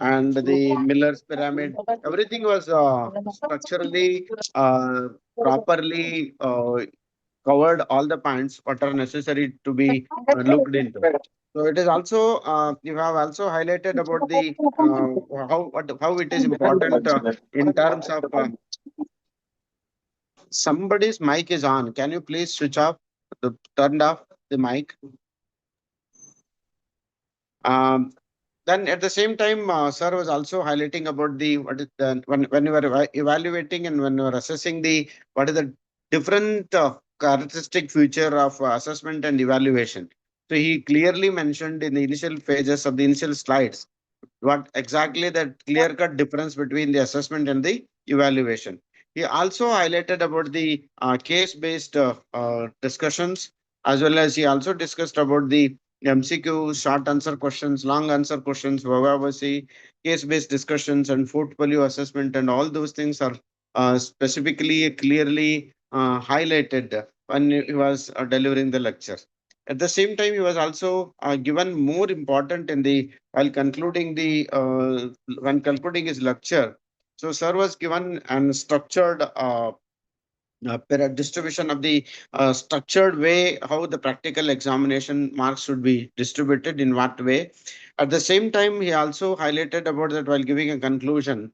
and the Miller's pyramid. Everything was structurally, properly covered all the points what are necessary to be looked into. So it is also you have also highlighted about the how it is important in terms of somebody's mic is on. Can you please switch off turned off the mic? Then at the same time, sir was also highlighting about the what is the when you are evaluating and when you are assessing the what is the different characteristic feature of assessment and evaluation. So he clearly mentioned in the initial phases of the initial slides what exactly that clear-cut difference between the assessment and the evaluation. He also highlighted about the case-based discussions, as well as he also discussed about the MCQ, short answer questions, long answer questions, Vavavasi, case-based discussions, and portfolio assessment, and all those things are specifically clearly highlighted when he was delivering the lecture. At the same time, he was also given more important in the while concluding the when concluding his lecture. So, sir was given an structured distribution of the structured way how the practical examination marks should be distributed in what way. At the same time, he also highlighted about that while giving a conclusion.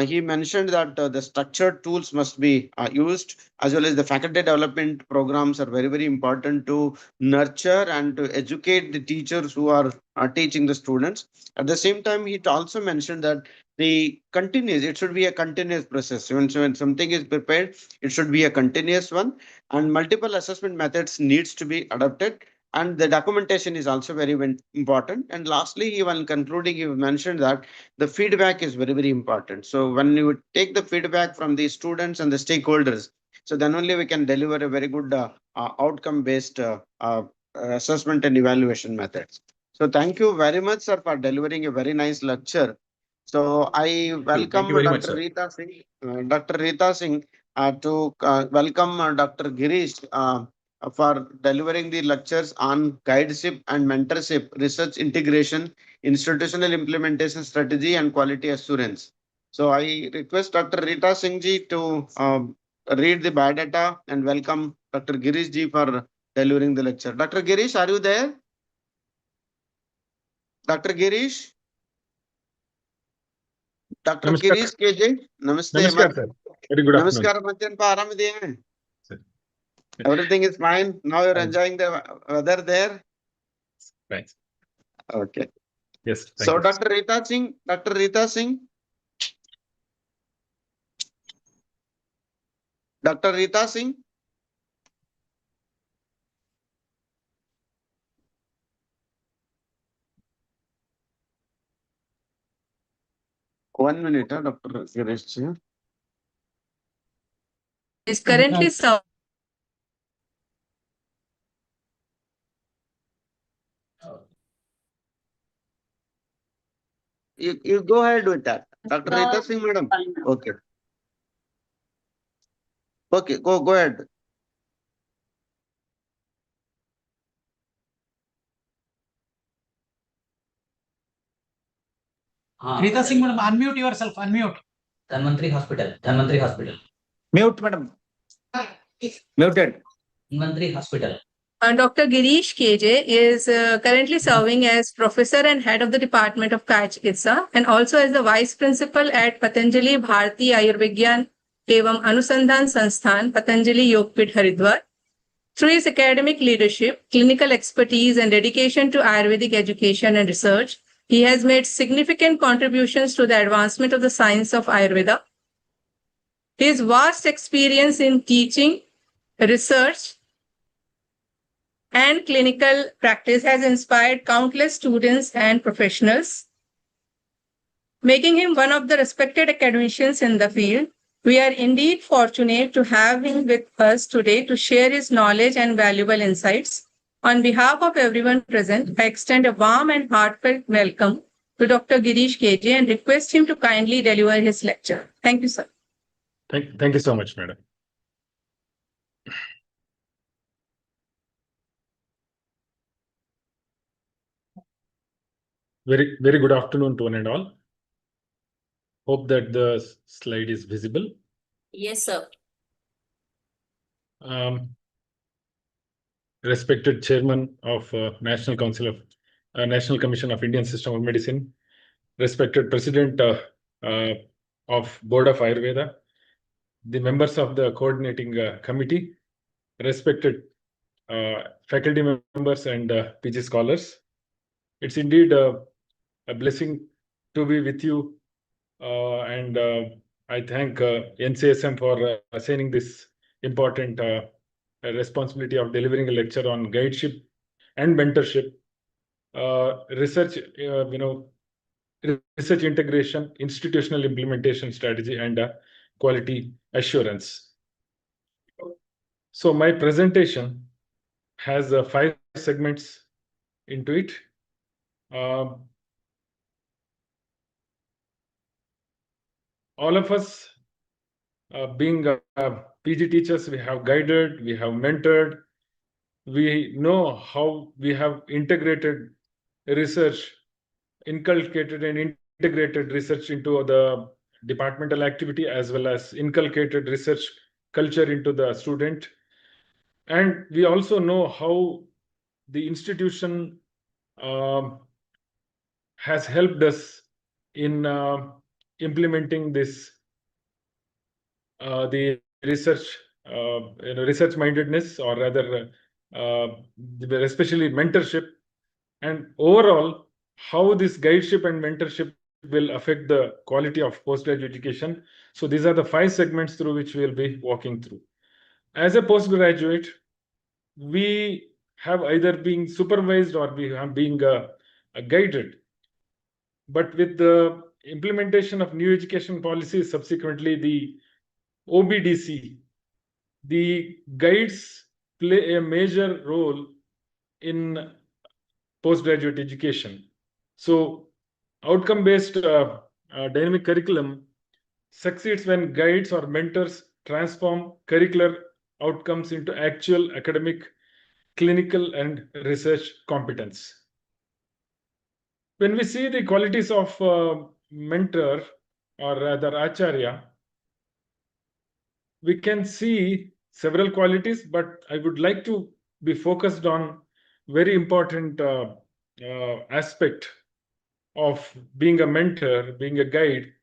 He mentioned that the structured tools must be used, as well as the faculty development programs are very, very important to nurture and to educate the teachers who are teaching the students. At the same time, he also mentioned that it should be a continuous process. When something is prepared, it should be a continuous one, and multiple assessment methods needs to be adopted, and the documentation is also very important. And lastly, even concluding, you mentioned that the feedback is very, very important. So when you take the feedback from the students and the stakeholders, so then only we can deliver a very good outcome based assessment and evaluation methods. So thank you very much, sir, for delivering a very nice lecture. So I welcome Thank you very much, Dr. sir. Rita Singh, to welcome Dr. Girish for delivering the lectures on guideship and mentorship, research integration, institutional implementation strategy, and quality assurance. So I request Dr. Rita Singh ji to read the biodata and welcome Dr. Girish ji for delivering the lecture. Dr. Girish, are you there? Dr. Girish? Dr. Namaskar. Girish KJ, namaste. Namaskar, sir. Very good afternoon. Namaskar, Machan pa aram diye. Sir. Everything is fine. Now you're Fine. enjoying the weather there. Right. Okay. Yes. Thank So you. Dr. Rita Singh, Dr. Rita Singh. 1 minute, Dr. Girish ji. Is currently served. You go ahead with that. Dr. Rita Singh, madam. Okay. Okay, go ahead. Rita Singh, madam, unmute yourself, unmute. Dhanvantri Hospital. Mute, madam. Muted. Dhanvantri Hospital. Dr. Girish KJ is currently serving as professor and head of the Department of Kaya Chikitsa and also as the vice principal at Patanjali Bharati Ayurvigyan Evam Anusandhan Sansthan, Patanjali Yogpith Haridwar. Through his academic leadership, clinical expertise, and dedication to Ayurvedic education and research, he has made significant contributions to the advancement of the science of Ayurveda. His vast experience in teaching, research, and clinical practice has inspired countless students and professionals, making him one of the respected academicians in the field. We are indeed fortunate to have him with us today to share his knowledge and valuable insights. On behalf of everyone present, I extend a warm and heartfelt welcome to Dr. Girish KJ and request him to kindly deliver his lecture. Thank you, sir. Thank you so much, madam. Very good afternoon to one and all. Hope that the slide is visible. Yes, sir. Respected Chairman of National Commission of Indian System of Medicine, respected President of Board of Ayurveda, the members of the coordinating committee, respected faculty members and PG scholars. It's indeed a blessing to be with you, and I thank NCSM for assigning this important responsibility of delivering a lecture on guideship and mentorship, research, research integration, institutional implementation strategy, and quality assurance. So my presentation has 5 segments into it. All of us, being PG teachers, we have guided, we have mentored, we know how we have integrated research, inculcated and integrated research into the departmental activity, as well as inculcated research culture into the student. And we also know how the institution has helped us in implementing this, the research, research mindedness, or rather, especially mentorship, and overall, how this guideship and mentorship will affect the quality of postgraduate education. So these are the 5 segments through which we will be walking through. As a postgraduate, we have either been supervised or we have been guided. But with the implementation of new education policies, subsequently the OBDC, the guides play a major role in postgraduate education. So outcome-based dynamic curriculum succeeds when guides or mentors transform curricular outcomes into actual academic, clinical, and research competence. When we see the qualities of mentor, or rather acharya, we can see several qualities, but I would like to be focused on very important aspect of being a mentor, being a guide,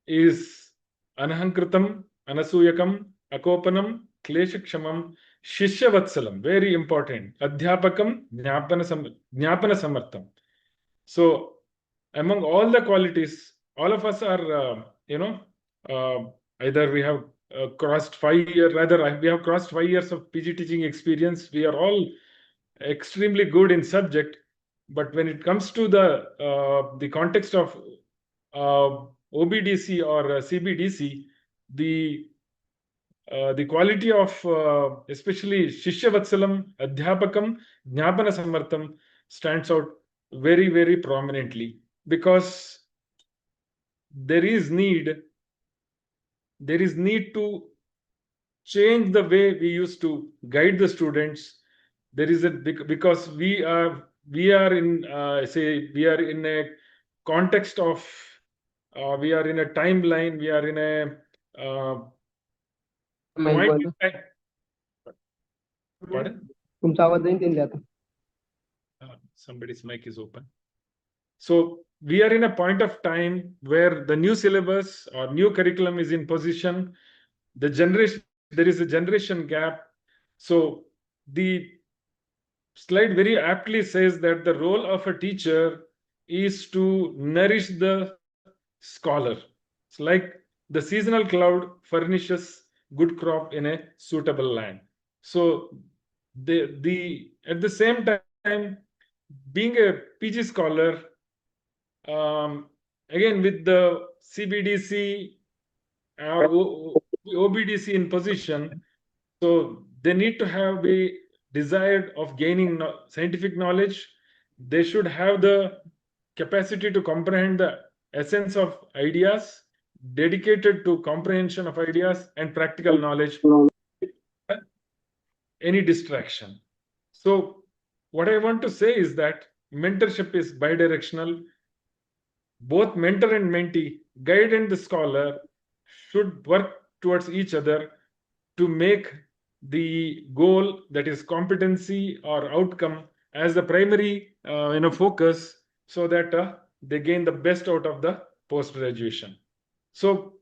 is anahankritam, anasuyakam, akopanam, kleshakshamam, shishyavatsalam. Very important. Adhyapakam, jnapana samartham. So among all the qualities, all of us are, either we have crossed 5 years, rather we have crossed 5 years of PG teaching experience. We are all extremely good in subject, but when it comes to the context of OBDC or CBDC, the quality of especially Shishyavatsalam, Adhyapakam, Jnapana Samartham stands out very, very prominently, because there is need to change the way we used to guide the students. There is because we are in we are in a context of we are in a timeline, we are in a point in time. Pardon? तुमचा आवाज जाईल त्यांनी आता. Somebody's mic is open. So we are in a point of time where the new syllabus or new curriculum is in position. There is a generation gap. So the slide very aptly says that the role of a teacher is to nourish the scholar. It's like the seasonal cloud furnishes good crop in a suitable land. So at the same time, being a PG scholar, again with the CBDC or OBDC in position, so they need to have the desire of gaining scientific knowledge. They should have the capacity to comprehend the essence of ideas, dedicated to comprehension of ideas and practical knowledge, any distraction. So what I want to say is that mentorship is bidirectional. Both mentor and mentee, guide and the scholar should work towards each other to make the goal, that is competency or outcome, as the primary focus, so that they gain the best out of the post graduation. So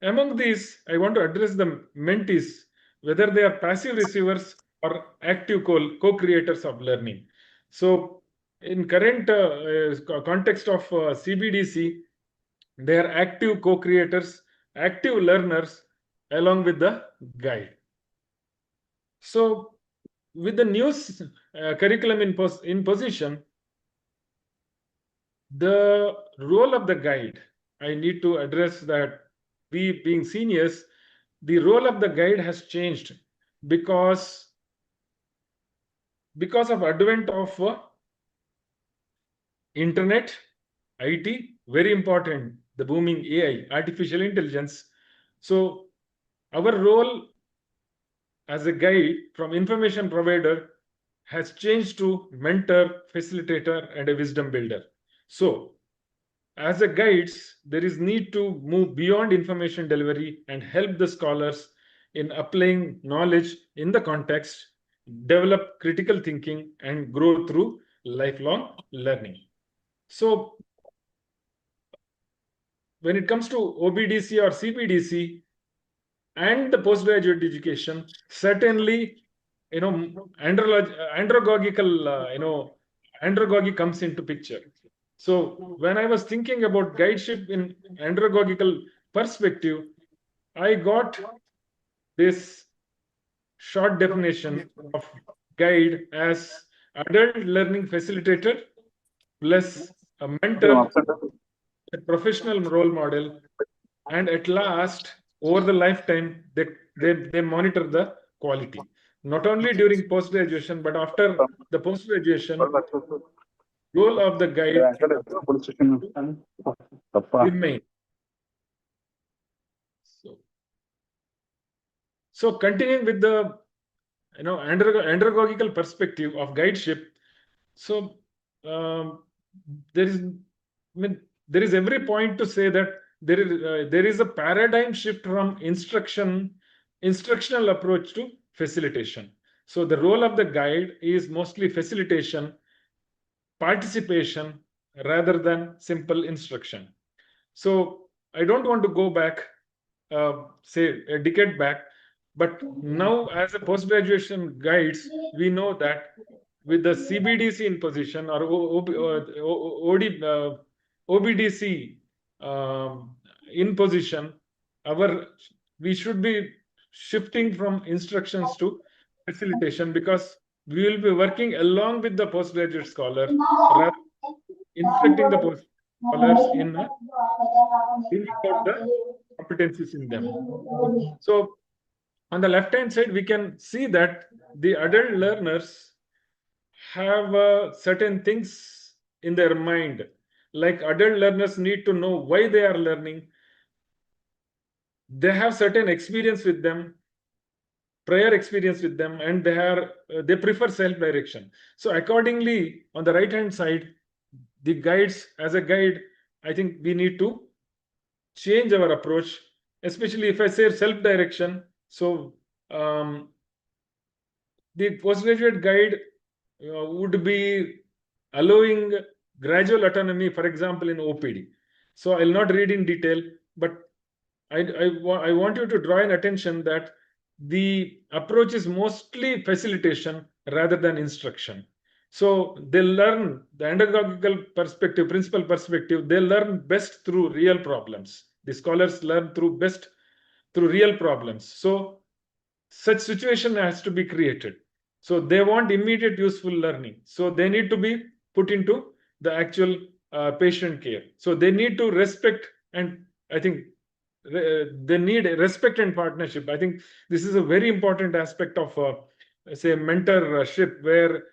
among these, I want to address the mentees, whether they are passive receivers or active co-creators of learning. So in current context of CBDC, they are active co-creators, active learners along with the guide. So with the new curriculum in position, the role of the guide, I need to address that. We being seniors, the role of the guide has changed because of advent of internet, IT, very important, the booming AI, artificial intelligence. So our role as a guide from information provider has changed to mentor, facilitator, and a wisdom builder. So as a guides, there is need to move beyond information delivery and help the scholars in applying knowledge in the context, develop critical thinking, and grow through lifelong learning. So when it comes to OBDC or CBDC and the postgraduate education, certainly, andragogy comes into picture. So when I was thinking about guideship in andragogical perspective, I got this short definition of guide as adult learning facilitator plus a mentor, a professional role model, and at last, over the lifetime, they monitor the quality, not only during post-graduation, but after the post-graduation, role of the guide remain. So continuing with the andragogical perspective of guideship, so there is every point to say that there is a paradigm shift from instructional approach to facilitation. So the role of the guide is mostly facilitation, participation, rather than simple instruction. So I don't want to go back, say a decade back, but now as a post-graduation guides, we know that with the CBDC in position or OBDC in position, we should be shifting from instructions to facilitation, because we will be working along with the postgraduate scholar, rather instructing the post scholars in bringing out the competencies in them. So on the left hand side, we can see that the adult learners have certain things in their mind. Like adult learners need to know why they are learning. They have certain experience with them, prior experience with them, and they prefer self-direction. So accordingly, on the right hand side, the guides, as a guide, I think we need to change our approach, especially if I say self-direction. So the postgraduate guide would be allowing gradual autonomy, for example, in OPD. So I'll not read in detail, but I want you to draw an attention that the approach is mostly facilitation rather than instruction. So they learn the andragogical perspective, principal perspective, they learn best through real problems. The scholars learn best through real problems. So such situation has to be created. So they want immediate useful learning. So they need to be put into the actual patient care. So they need to respect, and I think they need respect and partnership. I think this is a very important aspect of say mentorship, where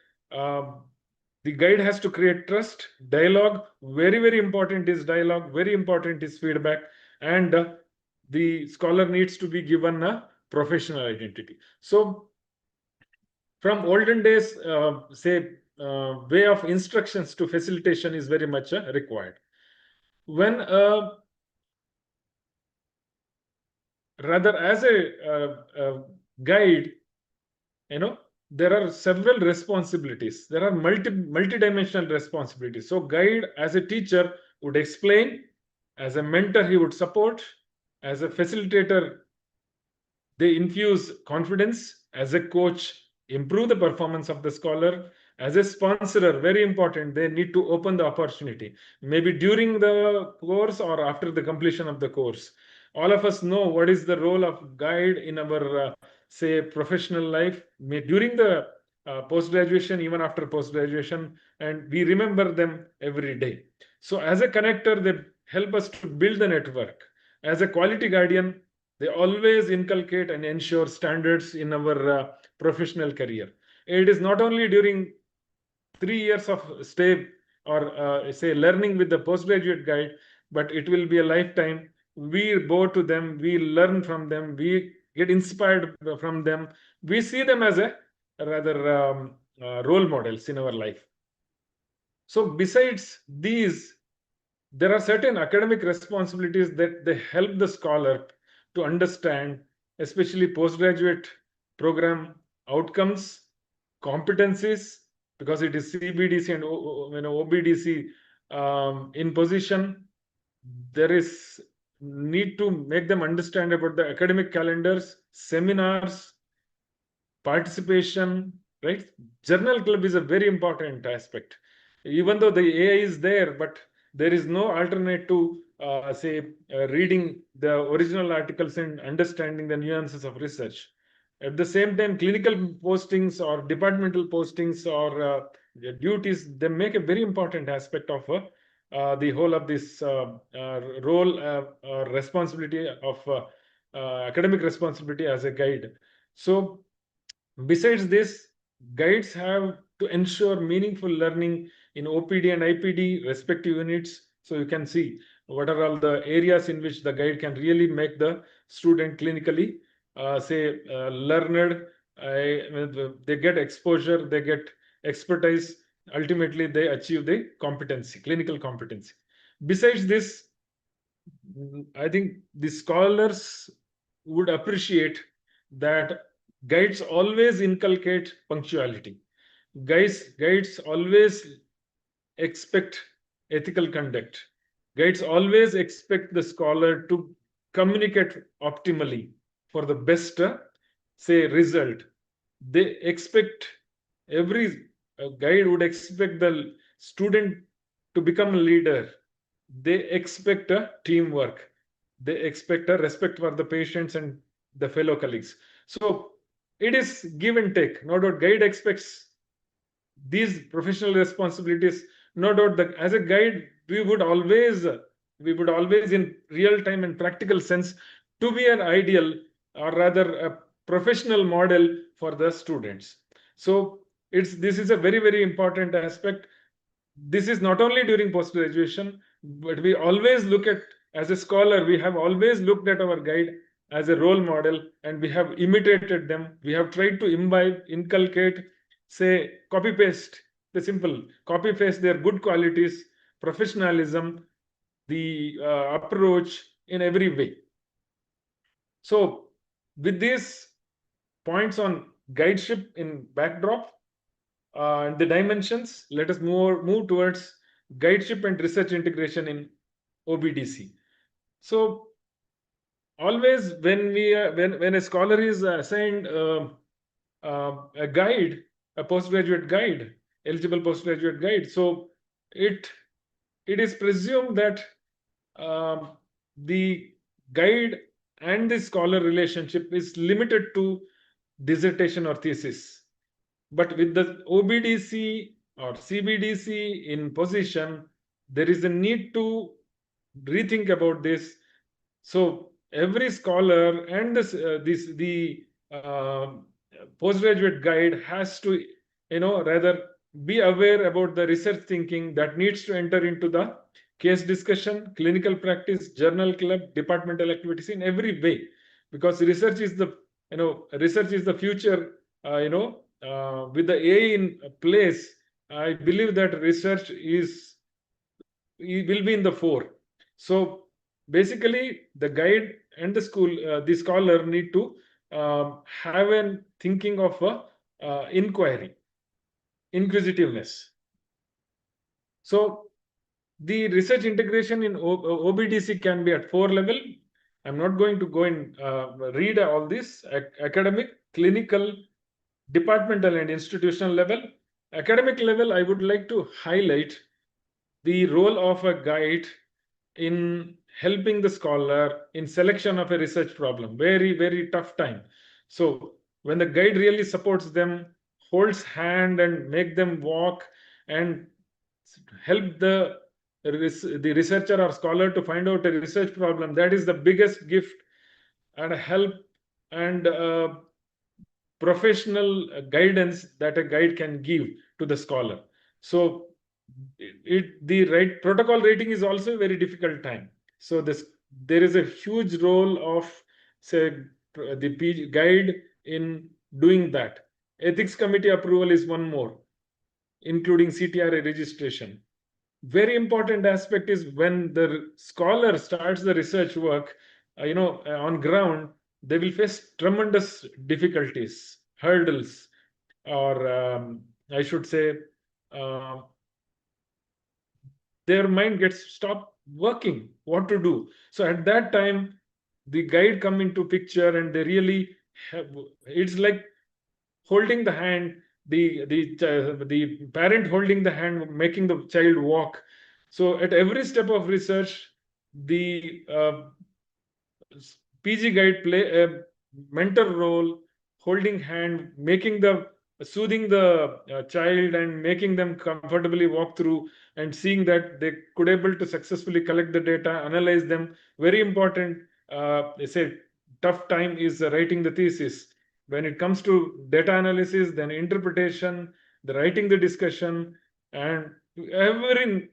the guide has to create trust, dialogue. Very, very important is dialogue. Very important is feedback, and the scholar needs to be given a professional identity. So from olden days, way of instructions to facilitation is very much required. When rather as a guide, there are several responsibilities. There are multi-dimensional responsibilities. So guide as a teacher would explain, as a mentor he would support, as a facilitator they infuse confidence, as a coach improve the performance of the scholar, as a sponsorer, very important, they need to open the opportunity, maybe during the course or after the completion of the course. All of us know what is the role of guide in our say professional life, during the post-graduation, even after post-graduation, and we remember them every day. So as a connector, they help us to build the network. As a quality guardian, they always inculcate and ensure standards in our professional career. It is not only during 3 years of stay or say learning with the postgraduate guide, but it will be a lifetime. We bow to them, we learn from them, we get inspired from them. We see them as a rather role models in our life. So besides these, there are certain academic responsibilities that they help the scholar to understand, especially postgraduate program outcomes, competencies, because it is CBDC and OBDC in position. There is need to make them understand about the academic calendars, seminars, participation, right? Journal club is a very important aspect. Even though the AI is there, but there is no alternate to reading the original articles and understanding the nuances of research. At the same time, clinical postings or departmental postings or duties, they make a very important aspect of the whole of this role or responsibility of academic responsibility as a guide. So besides this, guides have to ensure meaningful learning in OPD and IPD respective units. So you can see what are all the areas in which the guide can really make the student clinically learned. They get exposure, they get expertise. Ultimately, they achieve the competency, clinical competency. Besides this, I think the scholars would appreciate that guides always inculcate punctuality. Guides always expect ethical conduct. Guides always expect the scholar to communicate optimally for the best result. They expect every guide would expect the student to become a leader. They expect a teamwork. They expect a respect for the patients and the fellow colleagues. So it is give and take. No doubt guide expects these professional responsibilities. No doubt that as a guide, we would always in real time and practical sense to be an ideal or rather a professional model for the students. So this is a very, very important aspect. This is not only during post-graduation, but we always look at, as a scholar, we have always looked at our guide as a role model and we have imitated them. We have tried to imbibe, inculcate, copy paste, the simple copy paste their good qualities, professionalism, the approach in every way. So with these points on guideship in backdrop and the dimensions. Let us move towards guideship and research integration in OBDC. So always when a scholar is assigned a guide, a postgraduate guide, eligible postgraduate guide, so it is presumed that the guide and the scholar relationship is limited to dissertation or thesis. But with the OBDC or CBDC in position, there is a need to rethink about this. So every scholar and the postgraduate guide has to, rather be aware about the research thinking that needs to enter into the case discussion, clinical practice, journal club, departmental activities in every way, because research is the future. With the AI in place, I believe that research will be in the fore. So basically, the guide and the scholar need to have a thinking of inquiry, inquisitiveness. So the research integration in OBDC can be at 4 level. I'm not going to go and read all this: academic, clinical, departmental, and institutional level. Academic level, I would like to highlight the role of a guide in helping the scholar in selection of a research problem. Very, very tough time. So when the guide really supports them, holds hand and make them walk and help the researcher or scholar to find out a research problem, that is the biggest gift and help and professional guidance that a guide can give to the scholar. So the right protocol rating is also a very difficult time. So there is a huge role of, say, the PG guide in doing that. Ethics committee approval is one more, including CTRA registration. Very important aspect is when the scholar starts the research work, on ground, they will face tremendous difficulties, hurdles, or I should say, their mind gets stopped working, what to do. So at that time, the guide come into picture, and they really it's like holding the hand, the parent holding the hand, making the child walk. So at every step of research, the PG guide play a mentor role, holding hand, soothing the child and making them comfortably walk through, and seeing that they could able to successfully collect the data, analyze them. Very important. They say tough time is writing the thesis. When it comes to data analysis, then interpretation, the writing the discussion, and every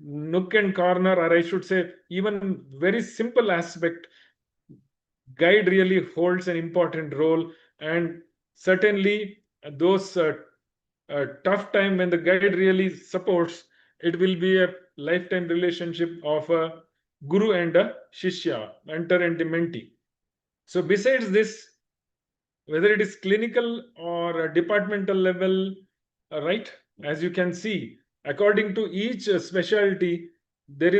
nook and corner, or I should say even very simple aspect, guide really holds an important role. And certainly those tough time, when the guide really supports, it will be a lifetime relationship of a guru and a shishya, mentor and the mentee. So besides this, whether it is clinical or departmental level, right, as you can see, according to each specialty, it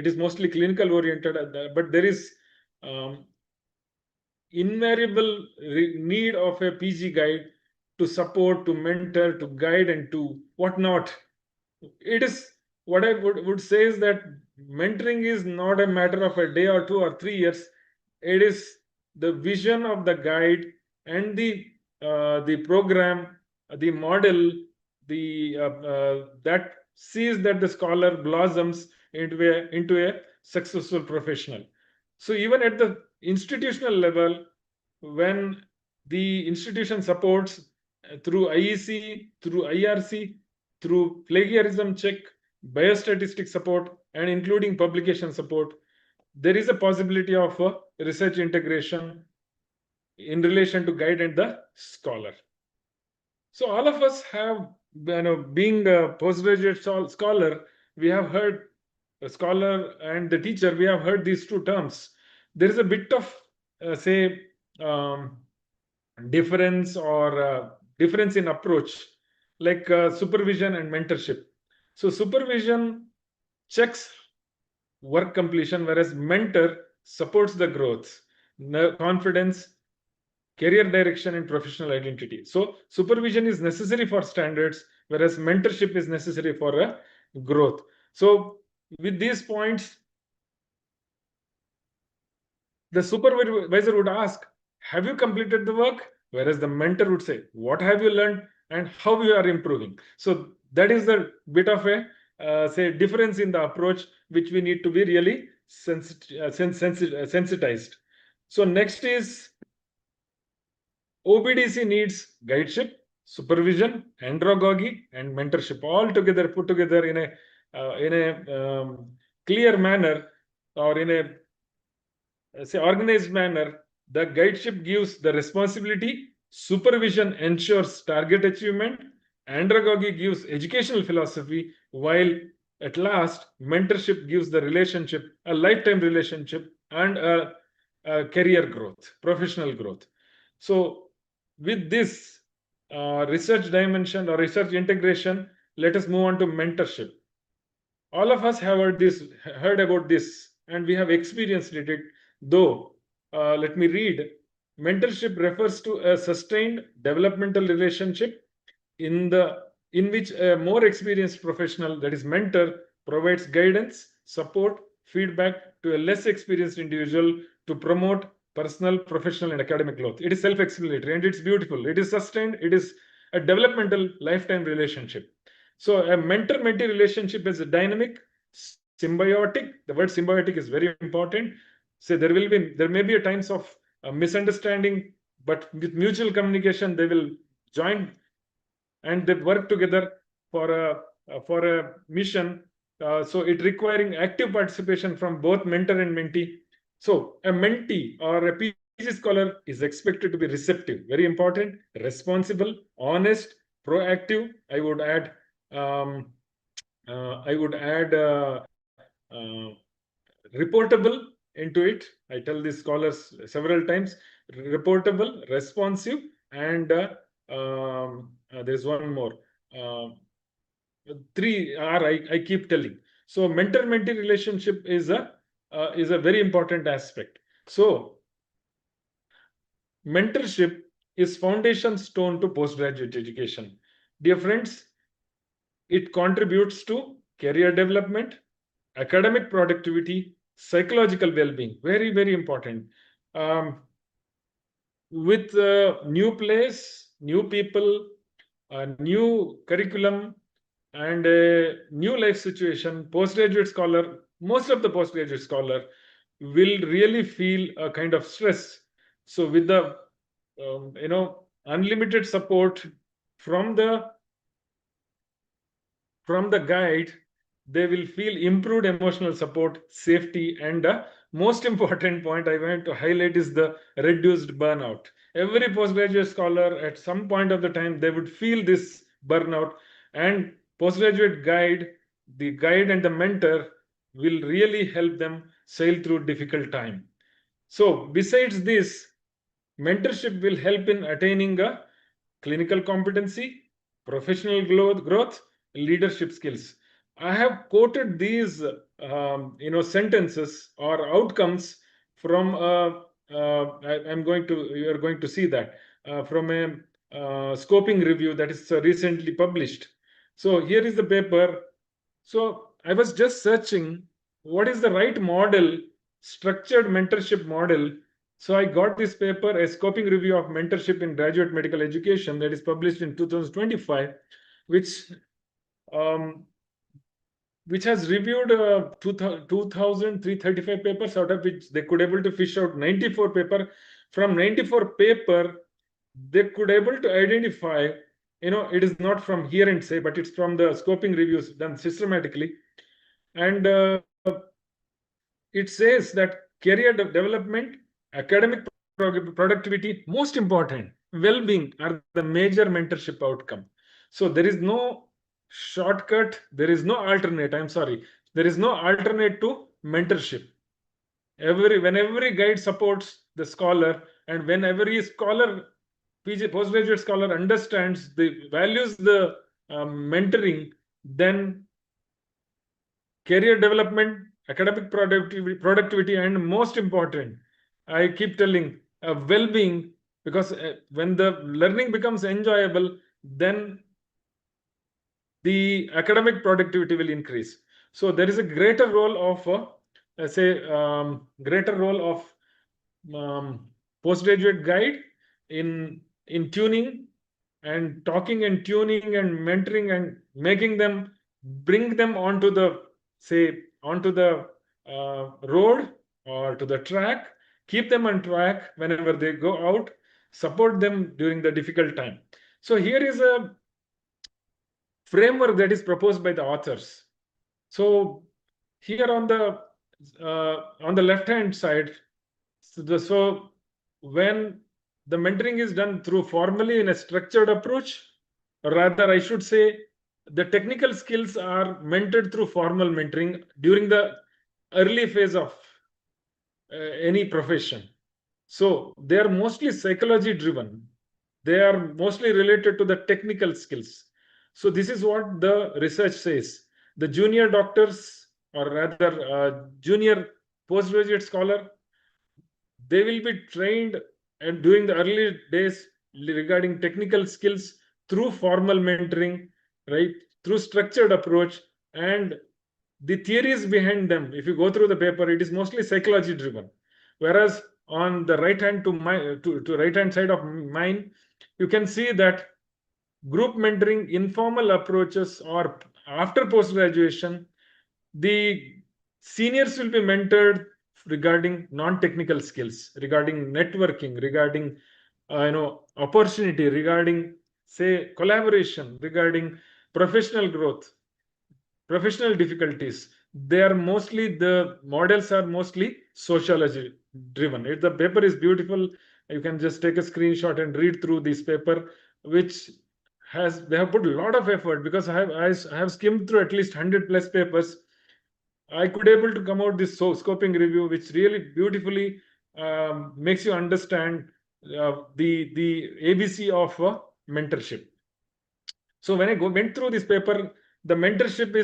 is mostly clinical oriented, but there is invariable need of a PG guide to support, to mentor, to guide, and to whatnot. It is what I would say is that mentoring is not a matter of a day or 2 or 3 years. It is the vision of the guide and the program, the model, that sees that the scholar blossoms into a successful professional. So even at the institutional level, when the institution supports through IEC, through IRC, through plagiarism check, biostatistic support, and including publication support, there is a possibility of research integration in relation to guide and the scholar. So all of us have, being a postgraduate scholar, we have heard a scholar and the teacher, we have heard these two terms. There is a bit of, say, difference or difference in approach, like supervision and mentorship. So supervision checks work completion, whereas mentor supports the growth, confidence, career direction, and professional identity. So supervision is necessary for standards, whereas mentorship is necessary for growth. So with these points, the supervisor would ask, have you completed the work? Whereas the mentor would say, what have you learned and how you are improving? So that is the bit of a say difference in the approach, which we need to be really sensitized. So next is OBDC needs guideship, supervision, andragogy, and mentorship all together, put together in a clear manner, or in a say organized manner. The guideship gives the responsibility, supervision ensures target achievement, andragogy gives educational philosophy, while at last mentorship gives the relationship, a lifetime relationship, and a career growth, professional growth. So with this research dimension or research integration, let us move on to mentorship. All of us have heard about this, and we have experienced it. Though, let me read. Mentorship refers to a sustained developmental relationship in which a more experienced professional, that is mentor, provides guidance, support, feedback to a less experienced individual to promote personal, professional, and academic growth. It is self-explanatory and it's beautiful. It is sustained. It is a developmental lifetime relationship. So a mentor-mentee relationship is a dynamic, symbiotic. The word symbiotic is very important. So there may be a times of misunderstanding, but with mutual communication, they will join and they work together for a mission. So it requiring active participation from both mentor and mentee. So a mentee or a PhD scholar is expected to be receptive, very important, responsible, honest, proactive. I would add reportable into it. I tell these scholars several times: reportable, responsive, and there's one more. Three are I keep telling. So mentor-mentee relationship is a very important aspect. So mentorship is foundation stone to postgraduate education. Dear friends, it contributes to career development, academic productivity, psychological well-being. Very, very important. With new place, new people, a new curriculum, and a new life situation, postgraduate scholar, most of the postgraduate scholar will really feel a kind of stress. So with the unlimited support from the guide, they will feel improved emotional support, safety, and the most important point I want to highlight is the reduced burnout. Every postgraduate scholar at some point of the time, they would feel this burnout, and postgraduate guide, the guide and the mentor will really help them sail through difficult time. So besides this, mentorship will help in attaining a clinical competency, professional growth, leadership skills. I have quoted these sentences or outcomes from you are going to see that from a scoping review that is recently published. So here is the paper. So I was just searching what is the right model, structured mentorship model. So I got this paper, a scoping review of mentorship in graduate medical education, that is published in 2025, which has reviewed 2,335 papers, out of which they could able to fish out 94 paper. From 94 paper, they could able to identify, it is not from here and say, but it's from the scoping reviews done systematically. And it says that career development, academic productivity, most important, well-being are the major mentorship outcome. So there is no shortcut, there is no alternate. I'm sorry, there is no alternate to mentorship. When every guide supports the scholar, and when every scholar, PG postgraduate scholar, understands the values the mentoring, then career development, academic productivity, and most important, I keep telling, well-being, because when the learning becomes enjoyable, then the academic productivity will increase. So there is a greater role of, greater role of postgraduate guide in tuning and talking and tuning and mentoring and making them, bring them onto the, onto the road or to the track, keep them on track whenever they go out, support them during the difficult time. So here is a framework that is proposed by the authors. So here on the left hand side, so when the mentoring is done through formally in a structured approach, or rather I should say the technical skills are mentored through formal mentoring during the early phase of any profession. So they are mostly psychology driven. They are mostly related to the technical skills. So this is what the research says. The junior doctors, or rather junior postgraduate scholar, they will be trained and during the early days regarding technical skills through formal mentoring, right? Through structured approach, and the theories behind them, if you go through the paper, it is mostly psychology driven. Whereas on the right hand to right hand side of mine, you can see that group mentoring, informal approaches, or after post graduation, the seniors will be mentored regarding non-technical skills, regarding networking, regarding opportunity, regarding say collaboration, regarding professional growth, professional difficulties. They are mostly, the models are mostly sociology driven. If the paper is beautiful, you can just take a screenshot and read through this paper, which they have put a lot of effort, because I have skimmed through at least 100+ papers. I could able to come out this scoping review, which really beautifully makes you understand the ABC of mentorship. So when I went through this paper, the mentorship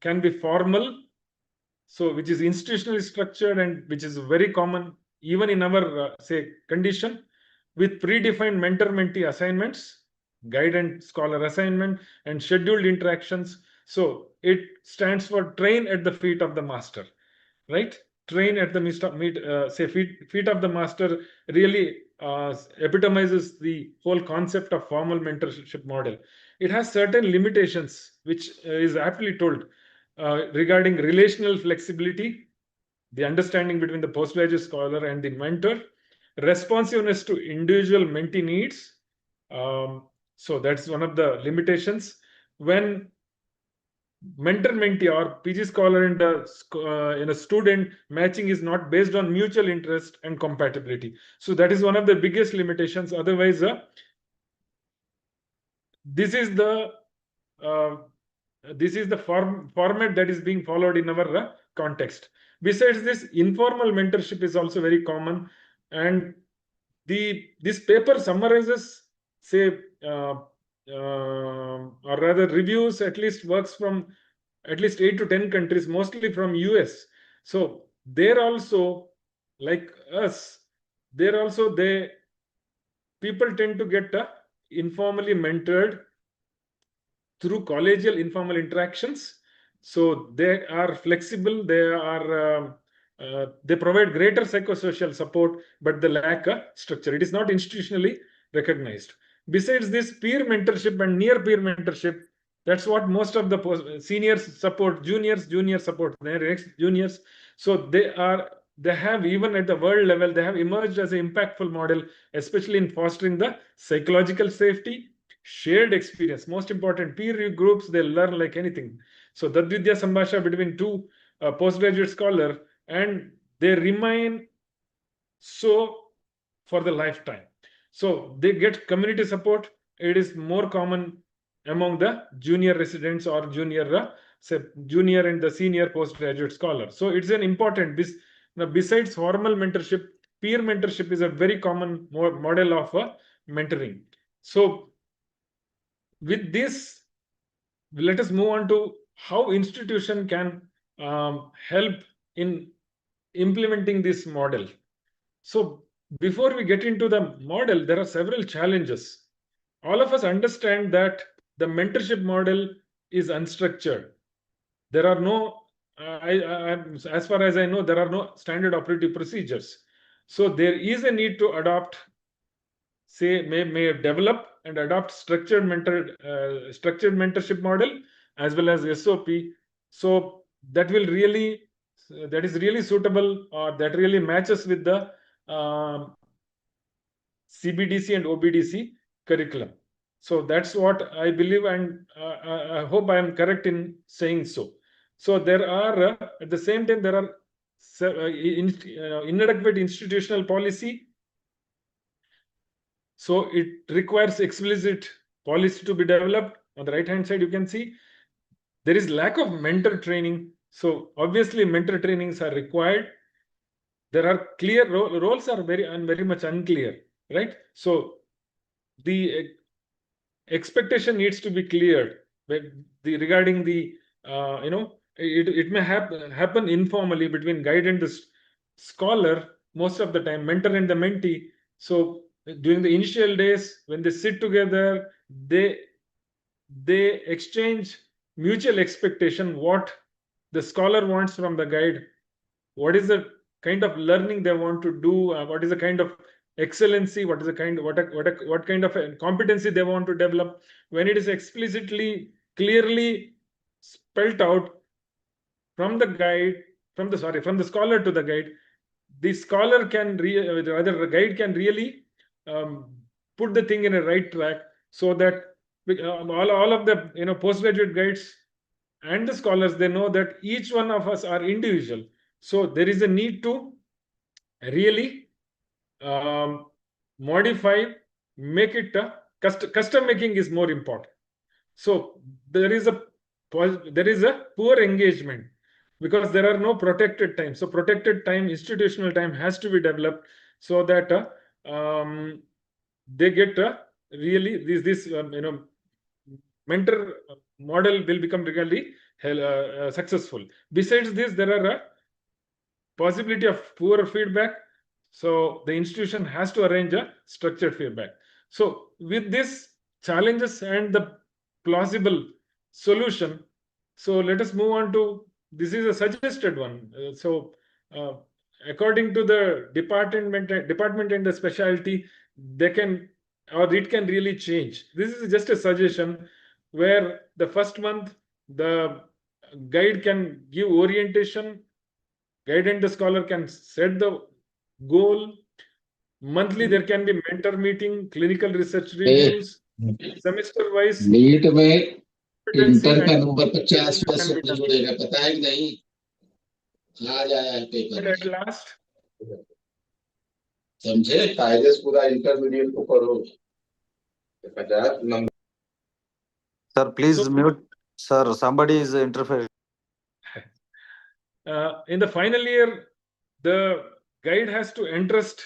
can be formal, so which is institutionally structured and which is very common even in our condition, with predefined mentor-mentee assignments, guide and scholar assignment, and scheduled interactions. So it stands for train at the feet of the master, right? Train at the feet of the master really epitomizes the whole concept of formal mentorship model. It has certain limitations, which is aptly told regarding relational flexibility, the understanding between the postgraduate scholar and the mentor, responsiveness to individual mentee needs. So that's one of the limitations. When mentor-mentee or PG scholar and a student matching is not based on mutual interest and compatibility. So that is one of the biggest limitations. Otherwise, this is the format that is being followed in our context. Besides this, informal mentorship is also very common, and this paper summarizes, or rather reviews, at least works from at least 8 to 10 countries, mostly from US. So they're also, like us, people tend to get informally mentored through collegial informal interactions. So they are flexible, they provide greater psychosocial support, but they lack a structure. It is not institutionally recognized. Besides this, peer mentorship and near peer mentorship, that's what most of the seniors support, juniors support their next juniors. So they have, even at the world level, they have emerged as an impactful model, especially in fostering the psychological safety, shared experience. Most important, peer groups, they learn like anything. So Dadvidya Sambhasha between two postgraduate scholar, and they remain so for the lifetime. So they get community support. It is more common among the junior residents or junior and the senior postgraduate scholar. So it's an important, besides formal mentorship, peer mentorship is a very common model of mentoring. So with this, let us move on to how institution can help in implementing this model. So before we get into the model, there are several challenges. All of us understand that the mentorship model is unstructured. There are no, as far as I know, there are no standard operative procedures. So there is a need to adopt, may develop and adopt structured mentorship model as well as SOP. So that will really, that is really suitable, or that really matches with the CBDC and OBDC curriculum. So that's what I believe, and I hope I am correct in saying so. So there are, at the same time, there are inadequate institutional policy. So it requires explicit policy to be developed. On the right-hand side, you can see there is lack of mentor training. So obviously, mentor trainings are required. There are clear roles are very much unclear, right? So the expectation needs to be cleared regarding the it may happen informally between guide and the scholar most of the time, mentor and the mentee. So during the initial days, when they sit together, they exchange mutual expectation, what the scholar wants from the guide, what is the kind of learning they want to do, what is the kind of excellency, what is the kind, what kind of a competency they want to develop. When it is explicitly, clearly spelled out from the guide, from the scholar to the guide, the scholar can rather the guide can really put the thing in a right track, so that all of the postgraduate guides and the scholars, they know that each one of us are individual. So there is a need to really modify, make it custom making is more important. So there is a poor engagement because there are no protected time. So protected time, institutional time has to be developed so that they get really this mentor model will become really successful. Besides this, there are a possibility of poor feedback. So the institution has to arrange a structured feedback. So with this challenges and the plausible solution, so let us move on to, this is a suggested one. According to the department and the specialty, they can, or it can really change. This is just a suggestion where the first month the guide can give orientation, guide and the scholar can set the goal. Monthly there can be mentor meeting, clinical research reviews, semester wise NEET में competency inter का and number 50 can से be done. जुड़ेगा, पता है कि नहीं? आज आया है But पेपर at में, last, समझे? कायदे से पूरा इंटरमीडिएट को पढ़ो, 50 number. Sir, please So- mute. Sir, somebody is interfering. in the final year, the guide has to entrust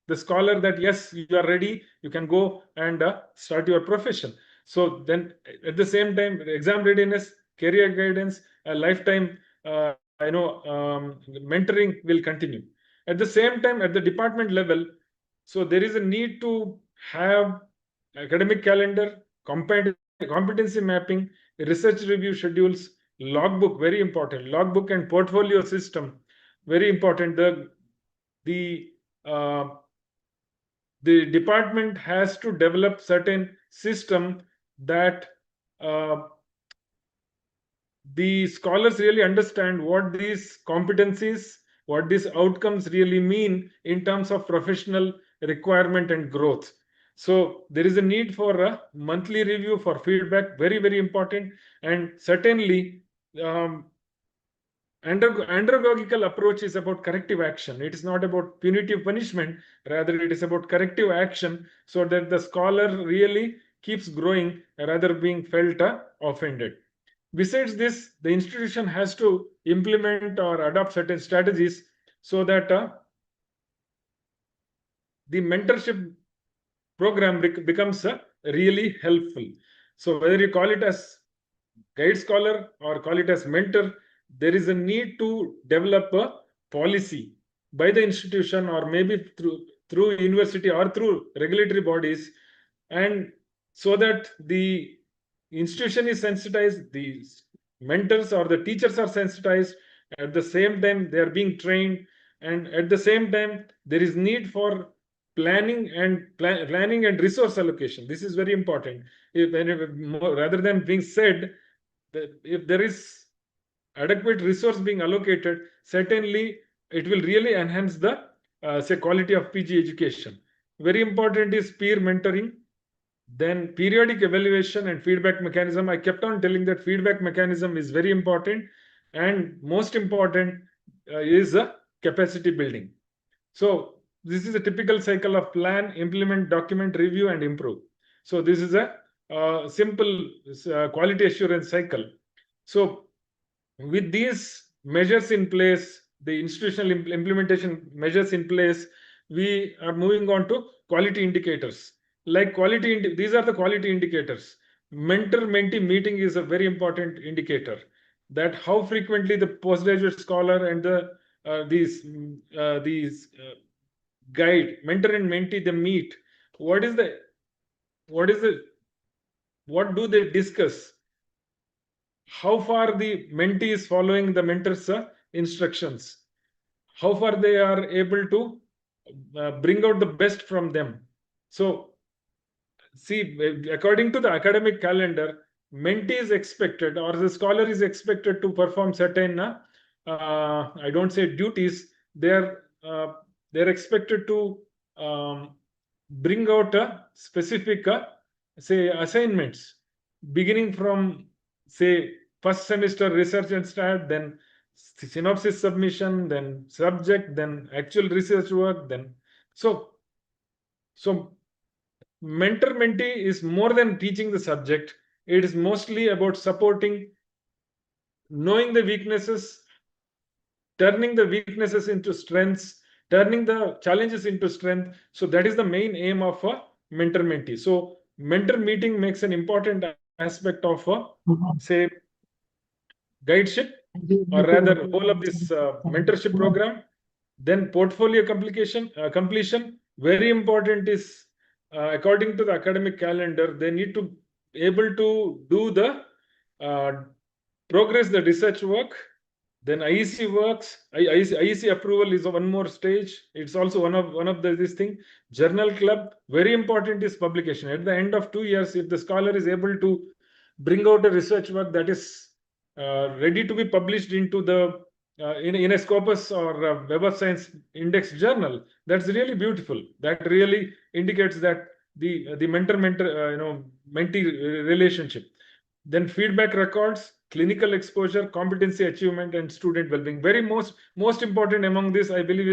the scholar that yes, you are ready, you can go and start your profession. So then at the same time, exam readiness, career guidance, a lifetime mentoring will continue. At the same time, at the department level, so there is a need to have academic calendar, competency mapping, research review schedules, logbook, very important, logbook and portfolio system, very important. The department has to develop certain system that the scholars really understand what these competencies, what these outcomes really mean in terms of professional requirement and growth. So there is a need for a monthly review for feedback, very, very important. And certainly andragogical approach is about corrective action. It is not about punitive punishment, rather it is about corrective action, so that the scholar really keeps growing rather being felt offended. Besides this, the institution has to implement or adopt certain strategies so that the mentorship program becomes really helpful. So whether you call it as guide scholar or call it as mentor, there is a need to develop a policy by the institution or maybe through university or through regulatory bodies, and so that the institution is sensitized, the mentors or the teachers are sensitized, at the same time they are being trained, and at the same time there is need for planning and resource allocation. This is very important. Rather than being said that if there is adequate resource being allocated, certainly it will really enhance the say quality of PG education. Very important is peer mentoring, then periodic evaluation and feedback mechanism. I kept on telling that feedback mechanism is very important, and most important is capacity building. So this is a typical cycle of plan, implement, document, review, and improve. So this is a simple quality assurance cycle. So with these measures in place, the institutional implementation measures in place, we are moving on to quality indicators. Like these are the quality indicators. Mentor-mentee meeting is a very important indicator, that how frequently the postgraduate scholar and these guide, mentor and mentee, they meet. What do they discuss? How far the mentee is following the mentor's instructions? How far they are able to bring out the best from them? So see, according to the academic calendar, mentee is expected, or the scholar is expected to perform certain I don't say duties. They're expected to bring out a specific say assignments, beginning from say first semester research and start, then synopsis submission, then subject, then actual research work, then so mentor-mentee is more than teaching the subject. It is mostly about supporting, knowing the weaknesses, turning the weaknesses into strengths, turning the challenges into strength. So that is the main aim of a mentor-mentee. So mentor meeting makes an important aspect of say guideship, or rather whole of this mentorship program. Then portfolio completion. Very important is according to the academic calendar, they need to able to do the progress the research work. Then IEC works. IEC approval is one more stage. It's also one of this thing. Journal club. Very important is publication. At the end of 2 years, if the scholar is able to bring out a research work that is ready to be published into the in a Scopus or Web of Science index journal, that's really beautiful. That really indicates that the mentor-mentee relationship. Then feedback records, clinical exposure, competency achievement, and student well-being. Very most important among this, I believe,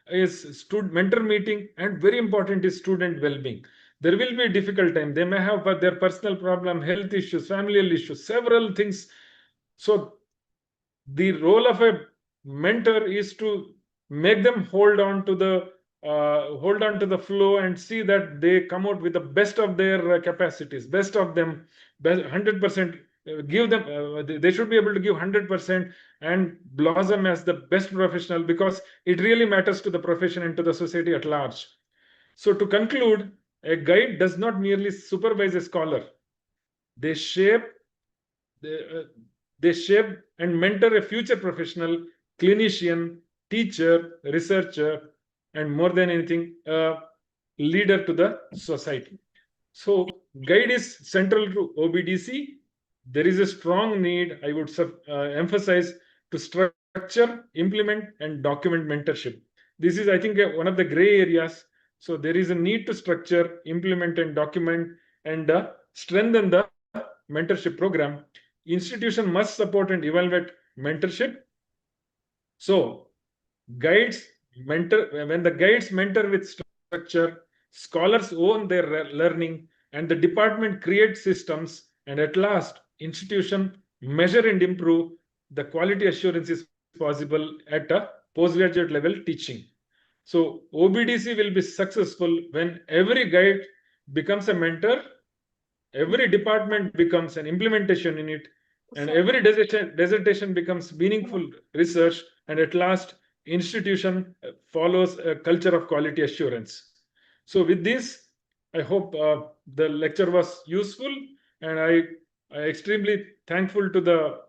is student mentor meeting, and very important is student well-being. There will be a difficult time. They may have their personal problem, health issues, familial issues, several things. So the role of a mentor is to make them hold on to the flow and see that they come out with the best of their capacities, best of them, 100%. Give them. They should be able to give 100% and blossom as the best professional, because it really matters to the profession and to the society at large. So to conclude, a guide does not merely supervise a scholar. They shape and mentor a future professional, clinician, teacher, researcher, and more than anything, a leader to the society. So guide is central to OBDC. There is a strong need, I would emphasize, to structure, implement, and document mentorship. This is, I think, one of the gray areas. So there is a need to structure, implement, and document, and strengthen the mentorship program. Institution must support and evaluate mentorship. So guides mentor, when the guides mentor with structure, scholars own their learning, and the department creates systems, and at last institution measure and improve, the quality assurance is possible at a postgraduate level teaching. So OBDC will be successful when every guide becomes a mentor, every department becomes an implementation in it, and every dissertation becomes meaningful research, and at last, institution follows a culture of quality assurance. So with this, I hope the lecture was useful, and I extremely thankful to the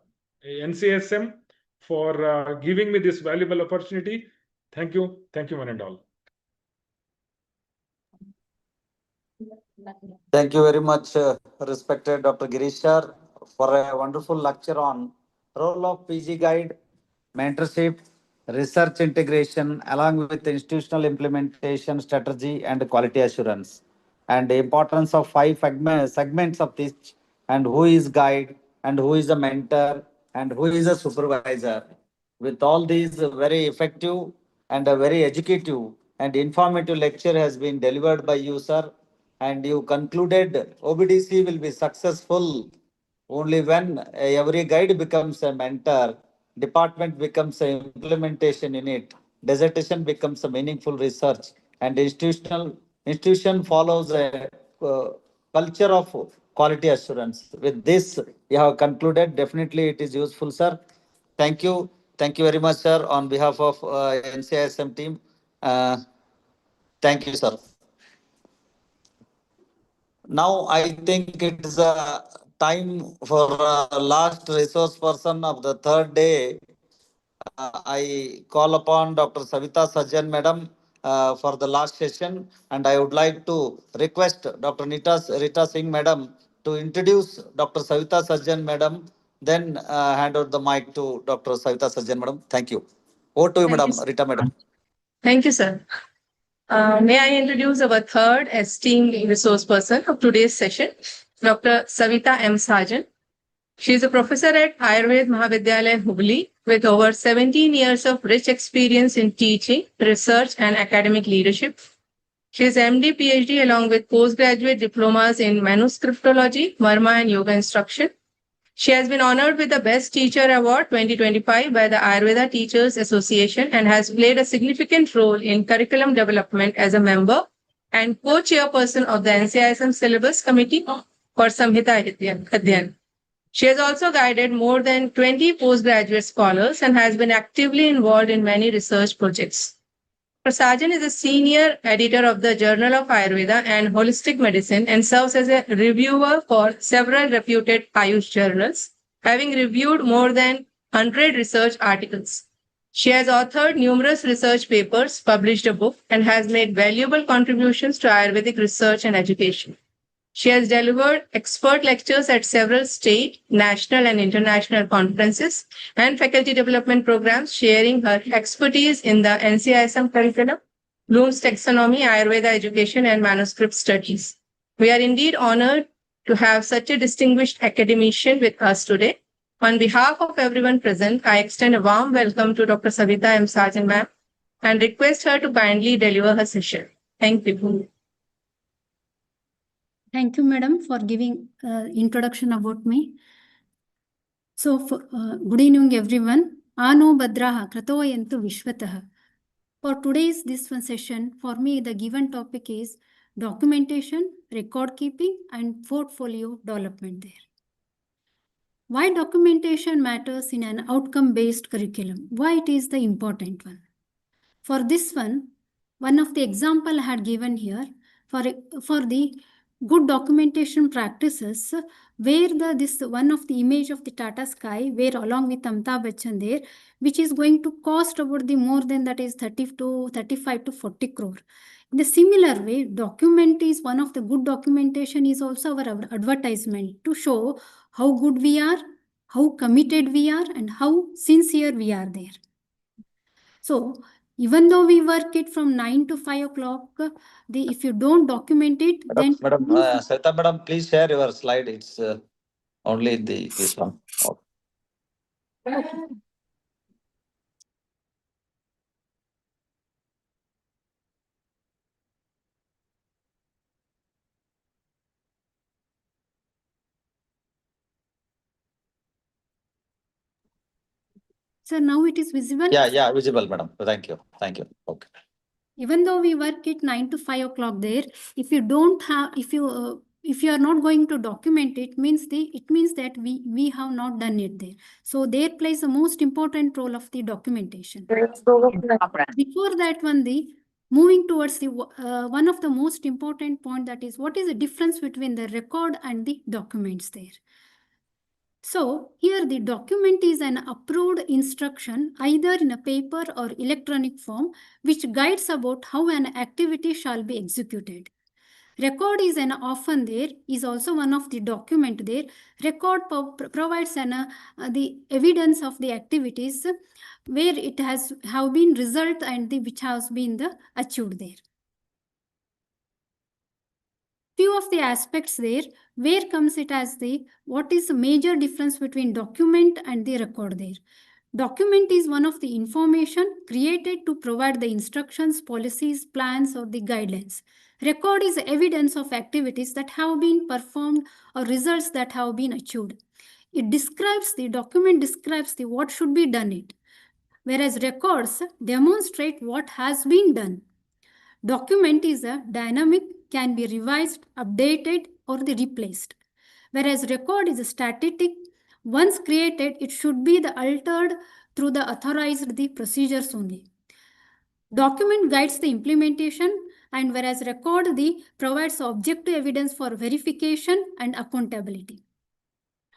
NCSM for giving me this valuable opportunity. Thank you, one and all. Thank you very much, respected Dr. Girish sir, for a wonderful lecture on role of PG guide, mentorship, research integration, along with institutional implementation strategy and quality assurance, and the importance of five segments of this, and who is guide, and who is a mentor, and who is a supervisor. With all these, very effective and a very educative and informative lecture has been delivered by you, sir. And you concluded OBDC will be successful only when every guide becomes a mentor, department becomes an implementation in it, dissertation becomes a meaningful research, and institution follows a culture of quality assurance. With this, you have concluded. Definitely, it is useful, sir. Thank you. Thank you very much, sir, on behalf of NCISM team. Thank you, sir. Now, I think it is a time for last resource person of the third day. I call upon Dr. Savita Sajjan Madam for the last session, and I would like to request Dr. Rita Singh Madam to introduce Dr. Savita Sajjan Madam, then hand over the mic to Dr. Savita Sajjan Madam. Thank you. Over to you, Thank you, Madam sir. Rita Madam. Thank you, sir. May I introduce our third esteemed resource person of today's session, Dr. Savita M. Sajjan. She is a professor at Ayurved Mahavidyalaya, Hubli, with over 17 years of rich experience in teaching, research, and academic leadership. She is MD, PhD, along with postgraduate diplomas in manuscriptology, Marma, and yoga instruction. She has been honored with the Best Teacher Award 2025 by the Ayurveda Teachers Association and has played a significant role in curriculum development as a member and co-chairperson of the NCISM Syllabus Committee for Samhita Adhyan. She has also guided more than 20 postgraduate scholars and has been actively involved in many research projects. Sajjan is a senior editor of the Journal of Ayurveda and Holistic Medicine and serves as a reviewer for several reputed Ayush journals, having reviewed more than 100 research articles. She has authored numerous research papers, published a book, and has made valuable contributions to Ayurvedic research and education. She has delivered expert lectures at several state, national, and international conferences and faculty development programs, sharing her expertise in the NCISM curriculum, Bloom's taxonomy, Ayurveda education, and manuscript studies. We are indeed honored to have such a distinguished academician with us today. On behalf of everyone present, I extend a warm welcome to Dr. Savita M. Sajjan ma'am and request her to kindly deliver her session. Thank you. Thank you, madam, for giving introduction about me. So, good evening, everyone. Ano Badraha Kratoyantu Vishwataha. For today's this one session, for me, the given topic is documentation, record keeping, and portfolio development there. Why documentation matters in an outcome-based curriculum? Why it is the important one? For this one of the example I had given here for the good documentation practices, where this one of the image of the Tata Sky, where along with Amitabh Bachchan there, which is going to cost about the more than that is 35 to 40 crore. In the similar way, document is one of the good documentation is also our advertisement to show how good we are, how committed we are, and how sincere we are there. So, even though we work it from 9 to 5 o'clock, if you don't document it, then... Madam, Savita Madam, please share your slide. It's only this one. Okay. So now it is visible? Yeah, visible, madam. Thank you. Okay. Even though we work at 9 to 5 o'clock there, if you don't have, if you are not going to document it, it means that we have not done it there. So there plays the most important role of the documentation. Before that one, moving towards the one of the most important point, that is what is the difference between the record and the documents there. So here the document is an approved instruction either in a paper or electronic form which guides about how an activity shall be executed. Record is an often there, is also one of the document there. Record provides the evidence of the activities where it have been result and which has been achieved there. Few of the aspects there, where comes it as what is the major difference between document and the record there. Document is one of the information created to provide the instructions, policies, plans, or the guidelines. Record is evidence of activities that have been performed or results that have been achieved. The document describes what should be done it, whereas records demonstrate what has been done. Document is a dynamic, can be revised, updated, or replaced. Whereas record is a static. Once created, it should be altered through the authorized procedures only. Document guides the implementation, and whereas record provides objective evidence for verification and accountability.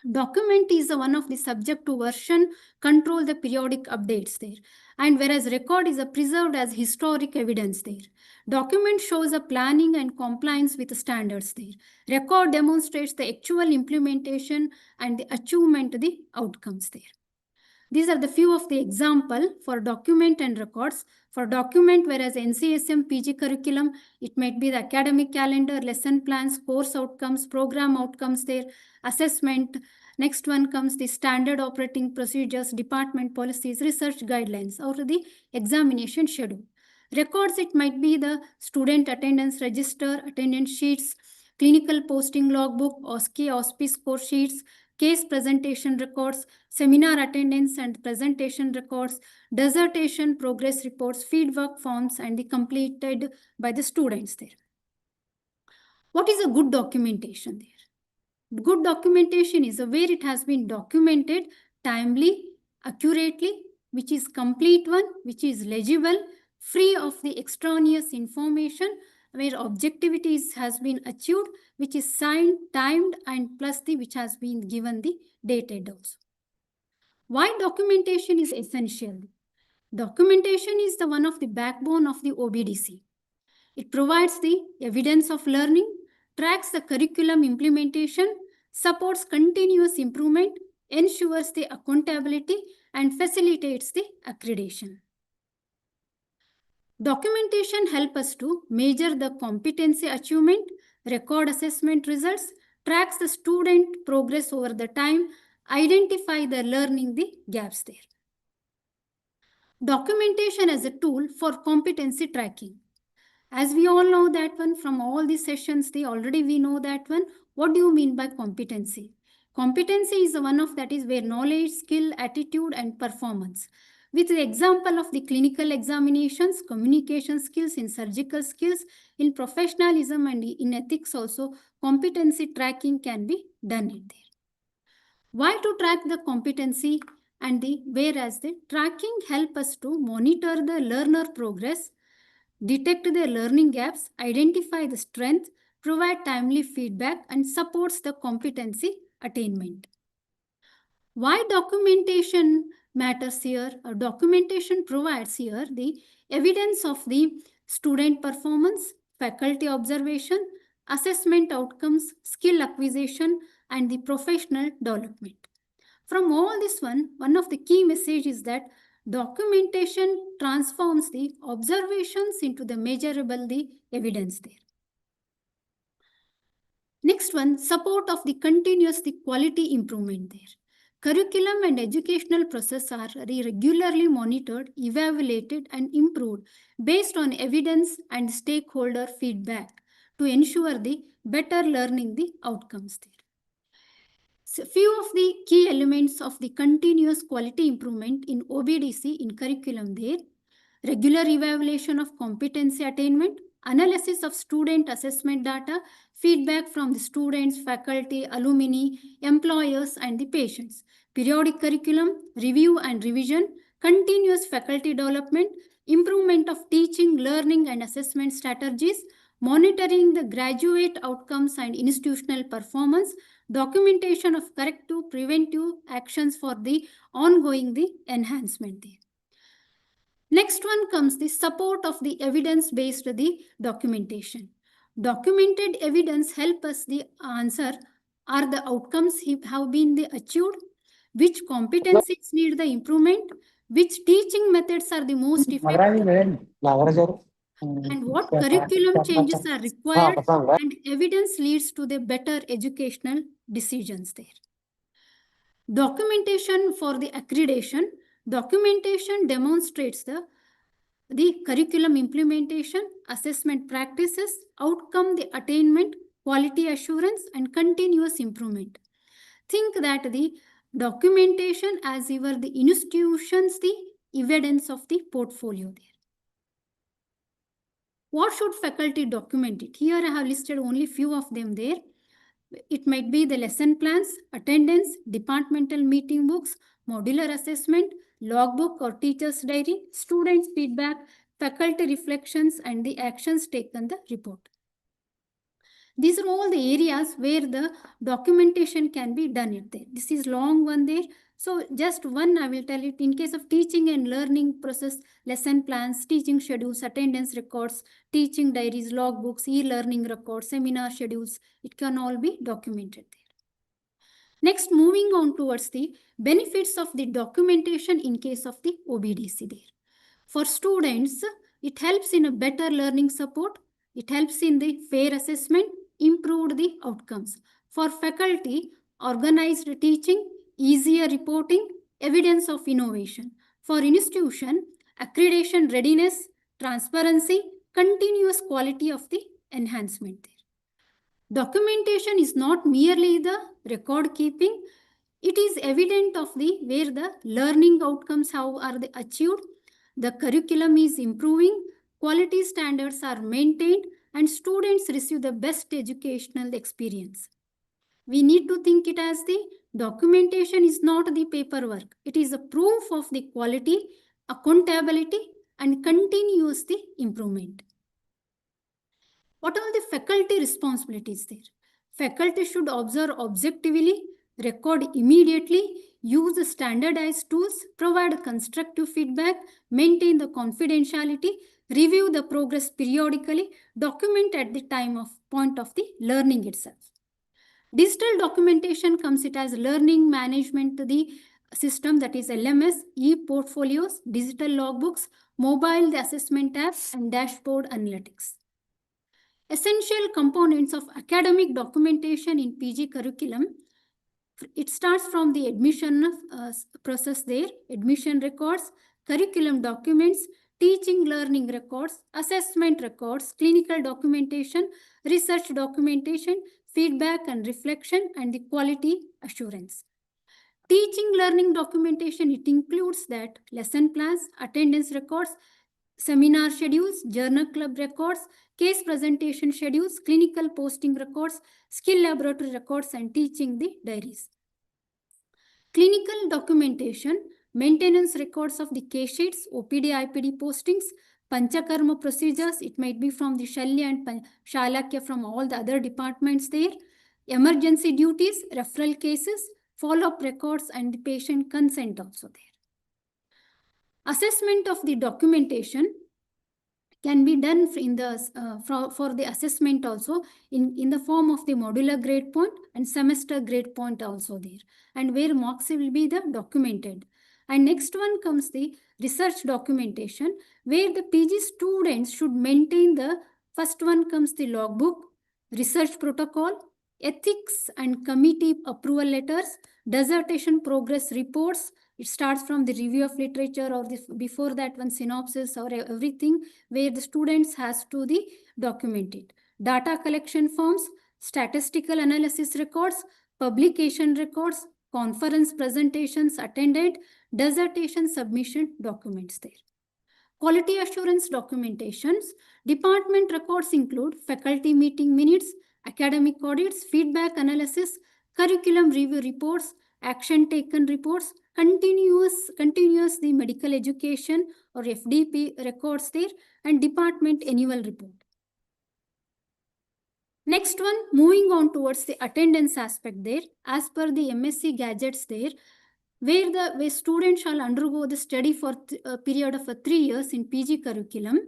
Document is one of the subject to version control the periodic updates there, and whereas record is preserved as historic evidence there. Document shows a planning and compliance with the standards there. Record demonstrates the actual implementation and the achievement the outcomes there. These are the few of the example for document and records. For document, whereas NCSM PG curriculum, it might be the academic calendar, lesson plans, course outcomes, program outcomes there, assessment. Next one comes the standard operating procedures, department policies, research guidelines, or the examination schedule. Records, it might be the student attendance register, attendance sheets, clinical posting logbook, OSCE, OSPI score sheets, case presentation records, seminar attendance and presentation records, dissertation progress reports, feedback forms, and completed by the students there. What is a good documentation there? Good documentation is where it has been documented timely, accurately, which is complete one, which is legible, free of the extraneous information, where objectivity has been achieved, which is signed, timed, and plus which has been given the dated also. Why documentation is essential? Documentation is one of the backbone of the OBDC. It provides the evidence of learning, tracks the curriculum implementation, supports continuous improvement, ensures the accountability, and facilitates the accreditation. Documentation helps us to measure the competency achievement, record assessment results, tracks the student progress over the time, identify the learning gaps there. Documentation as a tool for competency tracking. As we all know that one from all these sessions, already we know that one. What do you mean by competency? Competency is one of that is where knowledge, skill, attitude, and performance. With the example of the clinical examinations, communication skills, in surgical skills, in professionalism, and in ethics also, competency tracking can be done in there. Why to track the competency and whereas the tracking help us to monitor the learner progress, detect the learning gaps, identify the strength, provide timely feedback, and supports the competency attainment. Why documentation matters here? Documentation provides here the evidence of the student performance, faculty observation, assessment outcomes, skill acquisition, and the professional development. From all this one of the key messages is that documentation transforms the observations into the measurable evidence there. Next one, support of the continuous quality improvement there. Curriculum and educational process are regularly monitored, evaluated, and improved based on evidence and stakeholder feedback to ensure the better learning outcomes there. So few of the key elements of the continuous quality improvement in OBDC in curriculum there. regular evaluation of competency attainment, analysis of student assessment data, feedback from the students, faculty, alumni, employers, and the patients, periodic curriculum, review and revision, continuous faculty development, improvement of teaching, learning, and assessment strategies, monitoring the graduate outcomes and institutional performance, documentation of corrective, preventive actions for the ongoing the enhancement there. Next one comes the support of the evidence-based the documentation. Documented evidence help us the answer, are the outcomes have been the achieved, which competencies need the improvement, which teaching methods are the most effective, and what curriculum changes are required, and evidence leads to the better educational decisions there. Documentation for the accreditation. Documentation demonstrates the curriculum implementation, assessment practices, outcome, the attainment, quality assurance, and continuous improvement. Think that the documentation as your the institutions, the evidence of the portfolio there. What should faculty document it? Here I have listed only few of them there. It might be the lesson plans, attendance, departmental meeting books, modular assessment, logbook or teacher's diary, students' feedback, faculty reflections, and the actions taken the report. These are all the areas where the documentation can be done there. This is long one there. So just one I will tell it. In case of teaching and learning process, lesson plans, teaching schedules, attendance records, teaching diaries, logbooks, e-learning records, seminar schedules, it can all be documented there. Next, moving on towards the benefits of the documentation in case of the OBDC there. For students, it helps in a better learning support. It helps in the fair assessment, improved the outcomes. For faculty, organized teaching, easier reporting, evidence of innovation. For institution, accreditation readiness, transparency, continuous quality of the enhancement there. Documentation is not merely the record keeping. It is evident of the where the learning outcomes are the achieved, the curriculum is improving, quality standards are maintained, and students receive the best educational experience. We need to think it as the documentation is not the paperwork. It is a proof of the quality, accountability, and continuous the improvement. What are the faculty responsibilities there? Faculty should observe objectively, record immediately, use standardized tools, provide constructive feedback, maintain the confidentiality, review the progress periodically, document at the point of the learning itself. Digital documentation comes it as learning management, the system that is LMS, e-portfolios, digital logbooks, mobile the assessment apps, and dashboard analytics. Essential components of academic documentation in PG curriculum. It starts from the admission process there, admission records, curriculum documents, teaching learning records, assessment records, clinical documentation, research documentation, feedback and reflection, and the quality assurance. Teaching learning documentation, it includes that lesson plans, attendance records, seminar schedules, journal club records, case presentation schedules, clinical posting records, skill laboratory records, and teaching the diaries. Clinical documentation, maintenance records of the case sheets, OPD, IPD postings, Panchakarma procedures, it might be from the Shalya and Shalakya from all the other departments there, emergency duties, referral cases, follow-up records, and the patient consent also there. Assessment of the documentation can be done in the for the assessment also in the form of the modular grade point and semester grade point also there, and where marks will be the documented. And next one comes the research documentation, where the PG students should maintain the first one comes the logbook, research protocol, ethics and committee approval letters, dissertation progress reports. It starts from the review of literature or the, before that one synopsis or everything where the students has to the document it. Data collection forms, statistical analysis records, publication records, conference presentations attended, dissertation submission documents there. Quality assurance documentations. Department records include faculty meeting minutes, academic audits, feedback analysis, curriculum review reports, action taken reports, continuous the medical education or FDP records there, and department annual report. Next one, moving on towards the attendance aspect there, as per the MSc gadgets there, where students shall undergo the study for a period of 3 years in PG curriculum,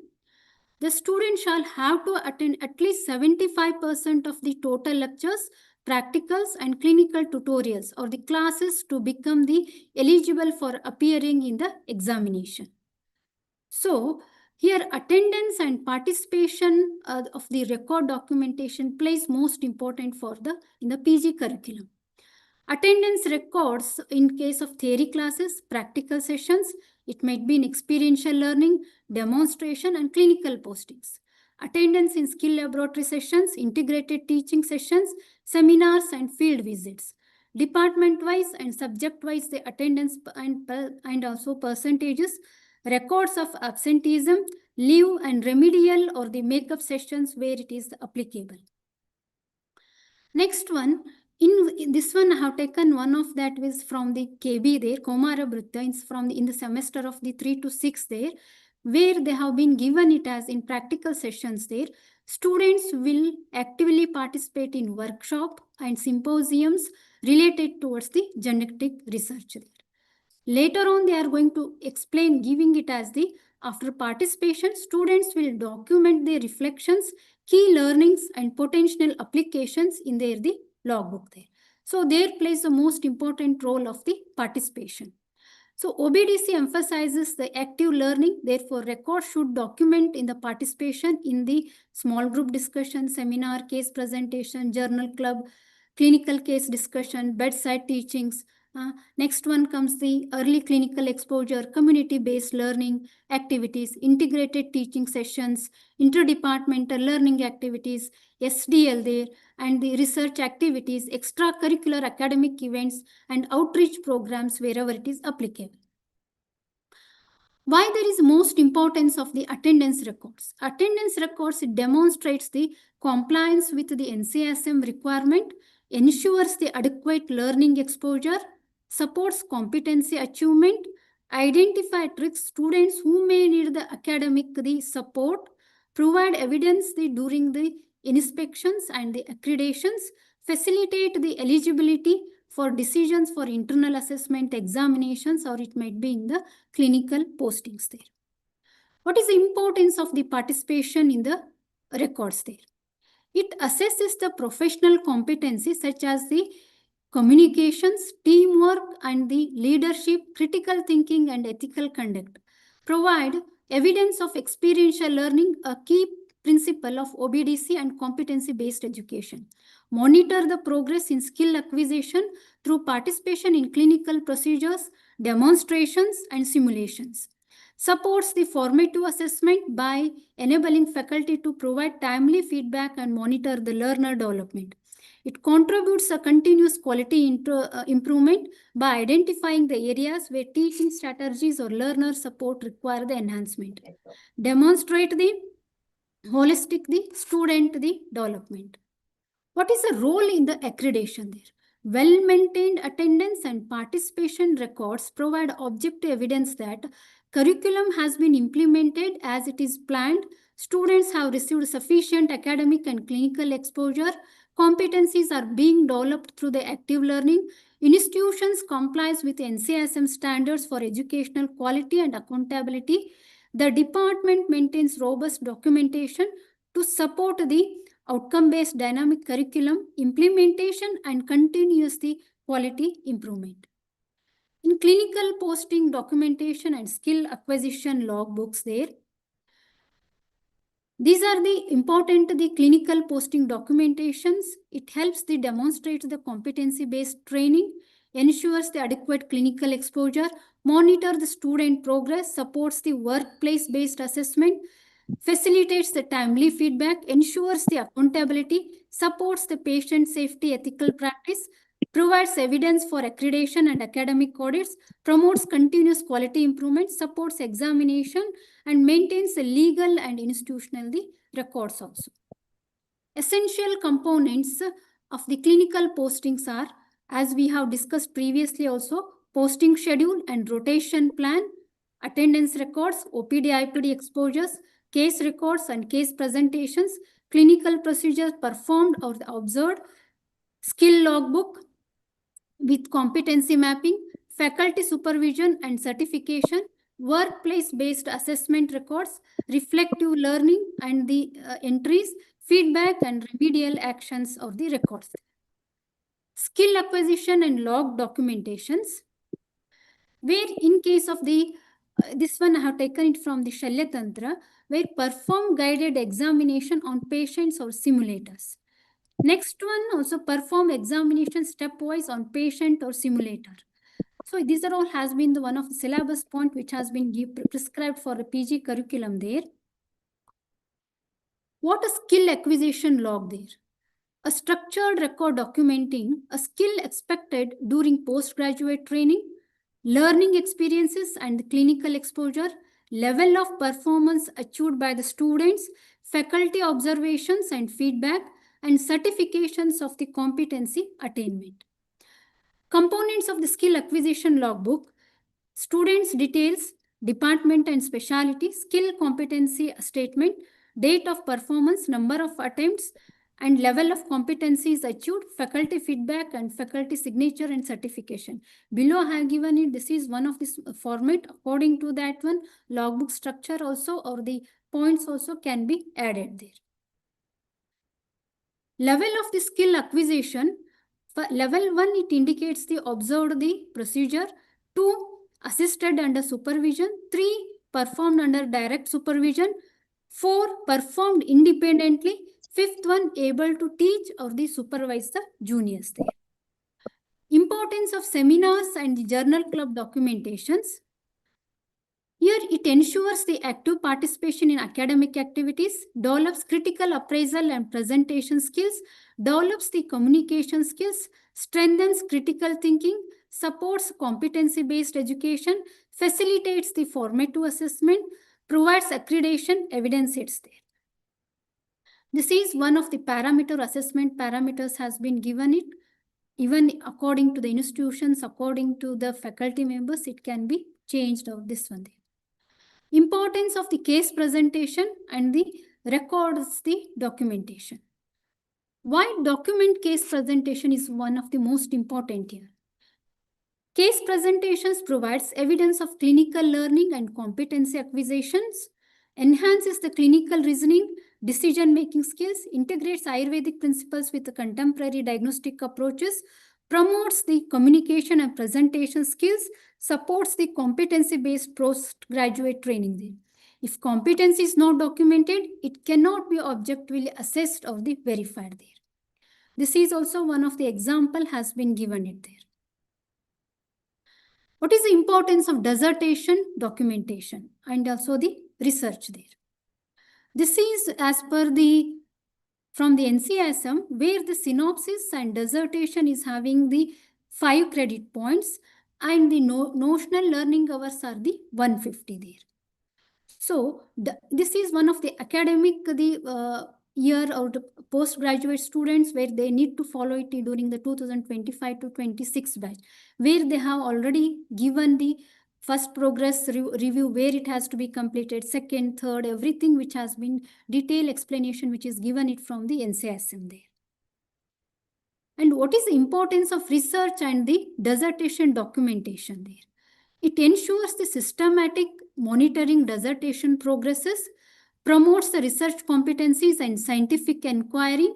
the student shall have to attend at least 75% of the total lectures, practicals and clinical tutorials or the classes to become the eligible for appearing in the examination. So here attendance and participation of the record documentation plays most important in the PG curriculum. Attendance records in case of theory classes, practical sessions, it might be in experiential learning, demonstration and clinical postings. Attendance in skill laboratory sessions, integrated teaching sessions, seminars and field visits. Department-wise and subject-wise, the attendance and also percentages, records of absenteeism, leave and remedial or the makeup sessions where it is applicable. Next one, in this one I have taken one of that was from the KB there, Komara Brutta, in the semester of the 3 to 6 there, where they have been given it as in practical sessions there. Students will actively participate in workshop and symposiums related towards the genetic research there. Later on, they are going to explain, giving it as the after participation, students will document their reflections, key learnings and potential applications in the logbook there. So there plays the most important role of the participation. So OBDC emphasizes the active learning. Therefore, records should document in the participation in the small group discussion, seminar, case presentation, journal club, clinical case discussion, bedside teachings. Next one comes the early clinical exposure, community-based learning activities, integrated teaching sessions, interdepartmental learning activities, SDL there, and the research activities, extracurricular academic events, and outreach programs wherever it is applicable. Why there is most importance of the attendance records? Attendance records, it demonstrates the compliance with the NCSM requirement, ensures the adequate learning exposure, supports competency achievement, identify tricks students who may need the academic support, provide evidence during the inspections and the accreditations, facilitate the eligibility for decisions for internal assessment examinations, or it might be in the clinical postings there. What is the importance of the participation in the records there? It assesses the professional competencies such as the communications, teamwork and the leadership, critical thinking and ethical conduct. Provide evidence of experiential learning, a key principle of OBDC and competency-based education. Monitor the progress in skill acquisition through participation in clinical procedures, demonstrations and simulations. Supports the formative assessment by enabling faculty to provide timely feedback and monitor the learner development. It contributes a continuous quality improvement by identifying the areas where teaching strategies or learner support require the enhancement. Demonstrate the holistic student development. What is the role in the accreditation there? Well-maintained attendance and participation records provide objective evidence that curriculum has been implemented as it is planned, students have received sufficient academic and clinical exposure, competencies are being developed through the active learning, institutions complies with NCSM standards for educational quality and accountability, the department maintains robust documentation to support the outcome-based dynamic curriculum implementation and continuous the quality improvement. In clinical posting documentation and skill acquisition logbooks there, these are the important clinical posting documentations. It helps demonstrate the competency-based training, ensures the adequate clinical exposure, monitor the student progress, supports the workplace-based assessment, facilitates the timely feedback, ensures the accountability, supports the patient safety ethical practice, provides evidence for accreditation and academic audits, promotes continuous quality improvement, supports examination, and maintains the legal and institutional records also. Essential components of the clinical postings are, as we have discussed previously also, posting schedule and rotation plan, attendance records, OPD, IPD exposures, case records and case presentations, clinical procedures performed or observed, skill logbook with competency mapping, faculty supervision and certification, workplace-based assessment records, reflective learning and the entries, feedback and remedial actions of the records. Skill acquisition and log documentations, where in case of the, this one I have taken it from the Shalya Tantra, where perform guided examination on patients or simulators. Next one also perform examination stepwise on patient or simulator. So these are all has been the one of the syllabus point which has been prescribed for a PG curriculum there. What a skill acquisition log there? A structured record documenting a skill expected during postgraduate training, learning experiences and clinical exposure, level of performance achieved by the students, faculty observations and feedback, and certifications of the competency attainment. Components of the skill acquisition logbook: students' details, department and specialty, skill competency statement, date of performance, number of attempts, and level of competencies achieved, faculty feedback and faculty signature and certification. Below I have given it, this is one of this format. According to that one, logbook structure also or the points also can be added there. Level of the skill acquisition. For level 1, it indicates the observed the procedure. 2, assisted under supervision. 3, performed under direct supervision. 4, performed independently. 5th one, able to teach or the supervise the juniors there. Importance of seminars and the journal club documentations. Here it ensures the active participation in academic activities, develops critical appraisal and presentation skills, develops the communication skills, strengthens critical thinking, supports competency-based education, facilitates the formative assessment, provides accreditation, evidence it's there. This is one of the parameter assessment parameters has been given it. Even according to the institutions, according to the faculty members, it can be changed of this one there. Importance of the case presentation and the records, the documentation. Why document case presentation is one of the most important here. Case presentations provides evidence of clinical learning and competency acquisitions, enhances the clinical reasoning, decision-making skills, integrates Ayurvedic principles with the contemporary diagnostic approaches, promotes the communication and presentation skills, supports the competency-based postgraduate training. If competency is not documented, it cannot be objectively assessed or the verified there. This is also one of the example has been given it there. What is the importance of dissertation documentation and also the research there? This is as per the from the NCSM, where the synopsis and dissertation is having the 5 credit points and the notional learning hours are the 150 there. So this is one of the academic year or the postgraduate students where they need to follow it during the 2025 to 26 batch, where they have already given the first progress review where it has to be completed, second, third, everything which has been detailed explanation which is given it from the NCSM there. And what is the importance of research and the dissertation documentation there? It ensures the systematic monitoring dissertation progresses, promotes the research competencies and scientific inquiry,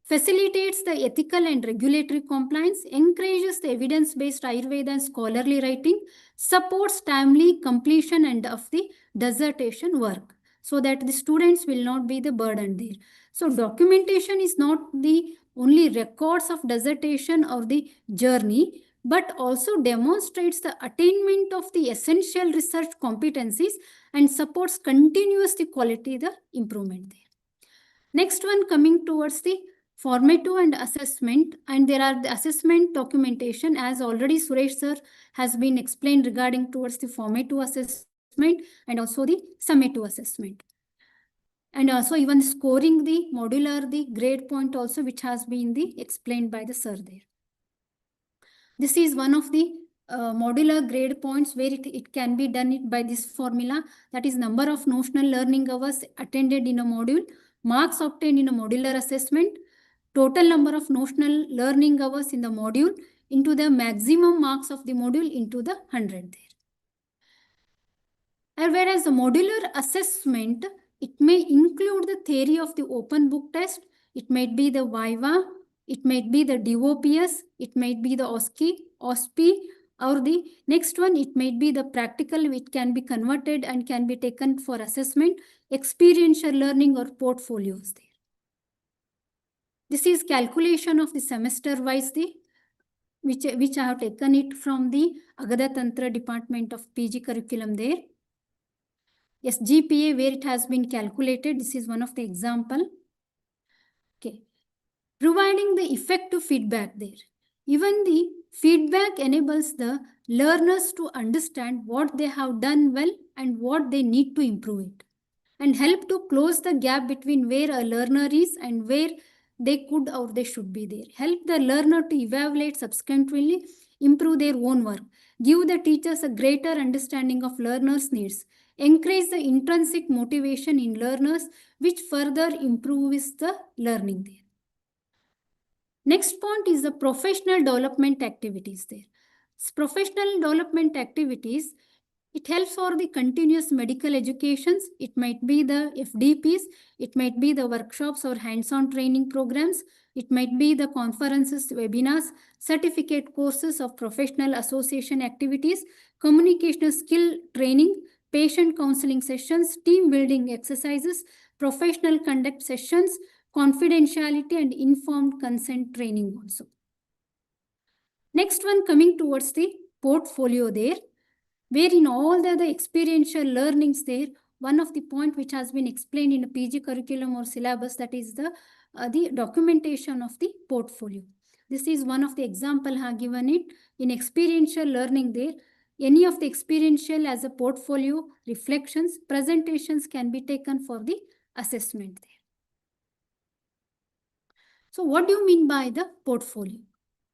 facilitates the ethical and regulatory compliance, encourages the evidence-based Ayurveda and scholarly writing, supports timely completion and of the dissertation work so that the students will not be the burden there. So documentation is not the only records of dissertation or the journey, but also demonstrates the attainment of the essential research competencies and supports continuous the quality the improvement there. Next one coming towards the formative and assessment, and there are the assessment documentation, as already Suresh sir has been explained regarding towards the formative assessment and also the summative assessment. And also even scoring the modular, the grade point also, which has been explained by the sir there. This is one of the modular grade points where it can be done by this formula, that is number of notional learning hours attended in a module, marks obtained in a modular assessment, total number of notional learning hours in the module into the maximum marks of the module into the 100 there. And whereas the modular assessment, it may include the theory of the open book test, it might be the Viva, it might be the DOPS, it might be the OSPI, or the next one, it might be the practical, which can be converted and can be taken for assessment, experiential learning or portfolios there. This is calculation of the semester wise, which I have taken it from the Agada Tantra department of PG curriculum there. Yes, GPA where it has been calculated. This is one of the example. Okay. Providing the effective feedback there. Even the feedback enables the learners to understand what they have done well and what they need to improve it, and help to close the gap between where a learner is and where they could or they should be there. Help the learner to evaluate subsequently, improve their own work, give the teachers a greater understanding of learners' needs, encourage the intrinsic motivation in learners, which further improves the learning there. Next point is the professional development activities there. Professional development activities, it helps for the continuous medical educations. It might be the FDPs, it might be the workshops or hands-on training programs, it might be the conferences, webinars, certificate courses of professional association activities, communication skill training, patient counseling sessions, team building exercises, professional conduct sessions, confidentiality and informed consent training also. Next one, coming towards the portfolio there, where in all the experiential learnings there, one of the point which has been explained in a PG curriculum or syllabus, that is the documentation of the portfolio. This is one of the example I have given it. In experiential learning there, any of the experiential as a portfolio, reflections, presentations can be taken for the assessment there. So what do you mean by the portfolio?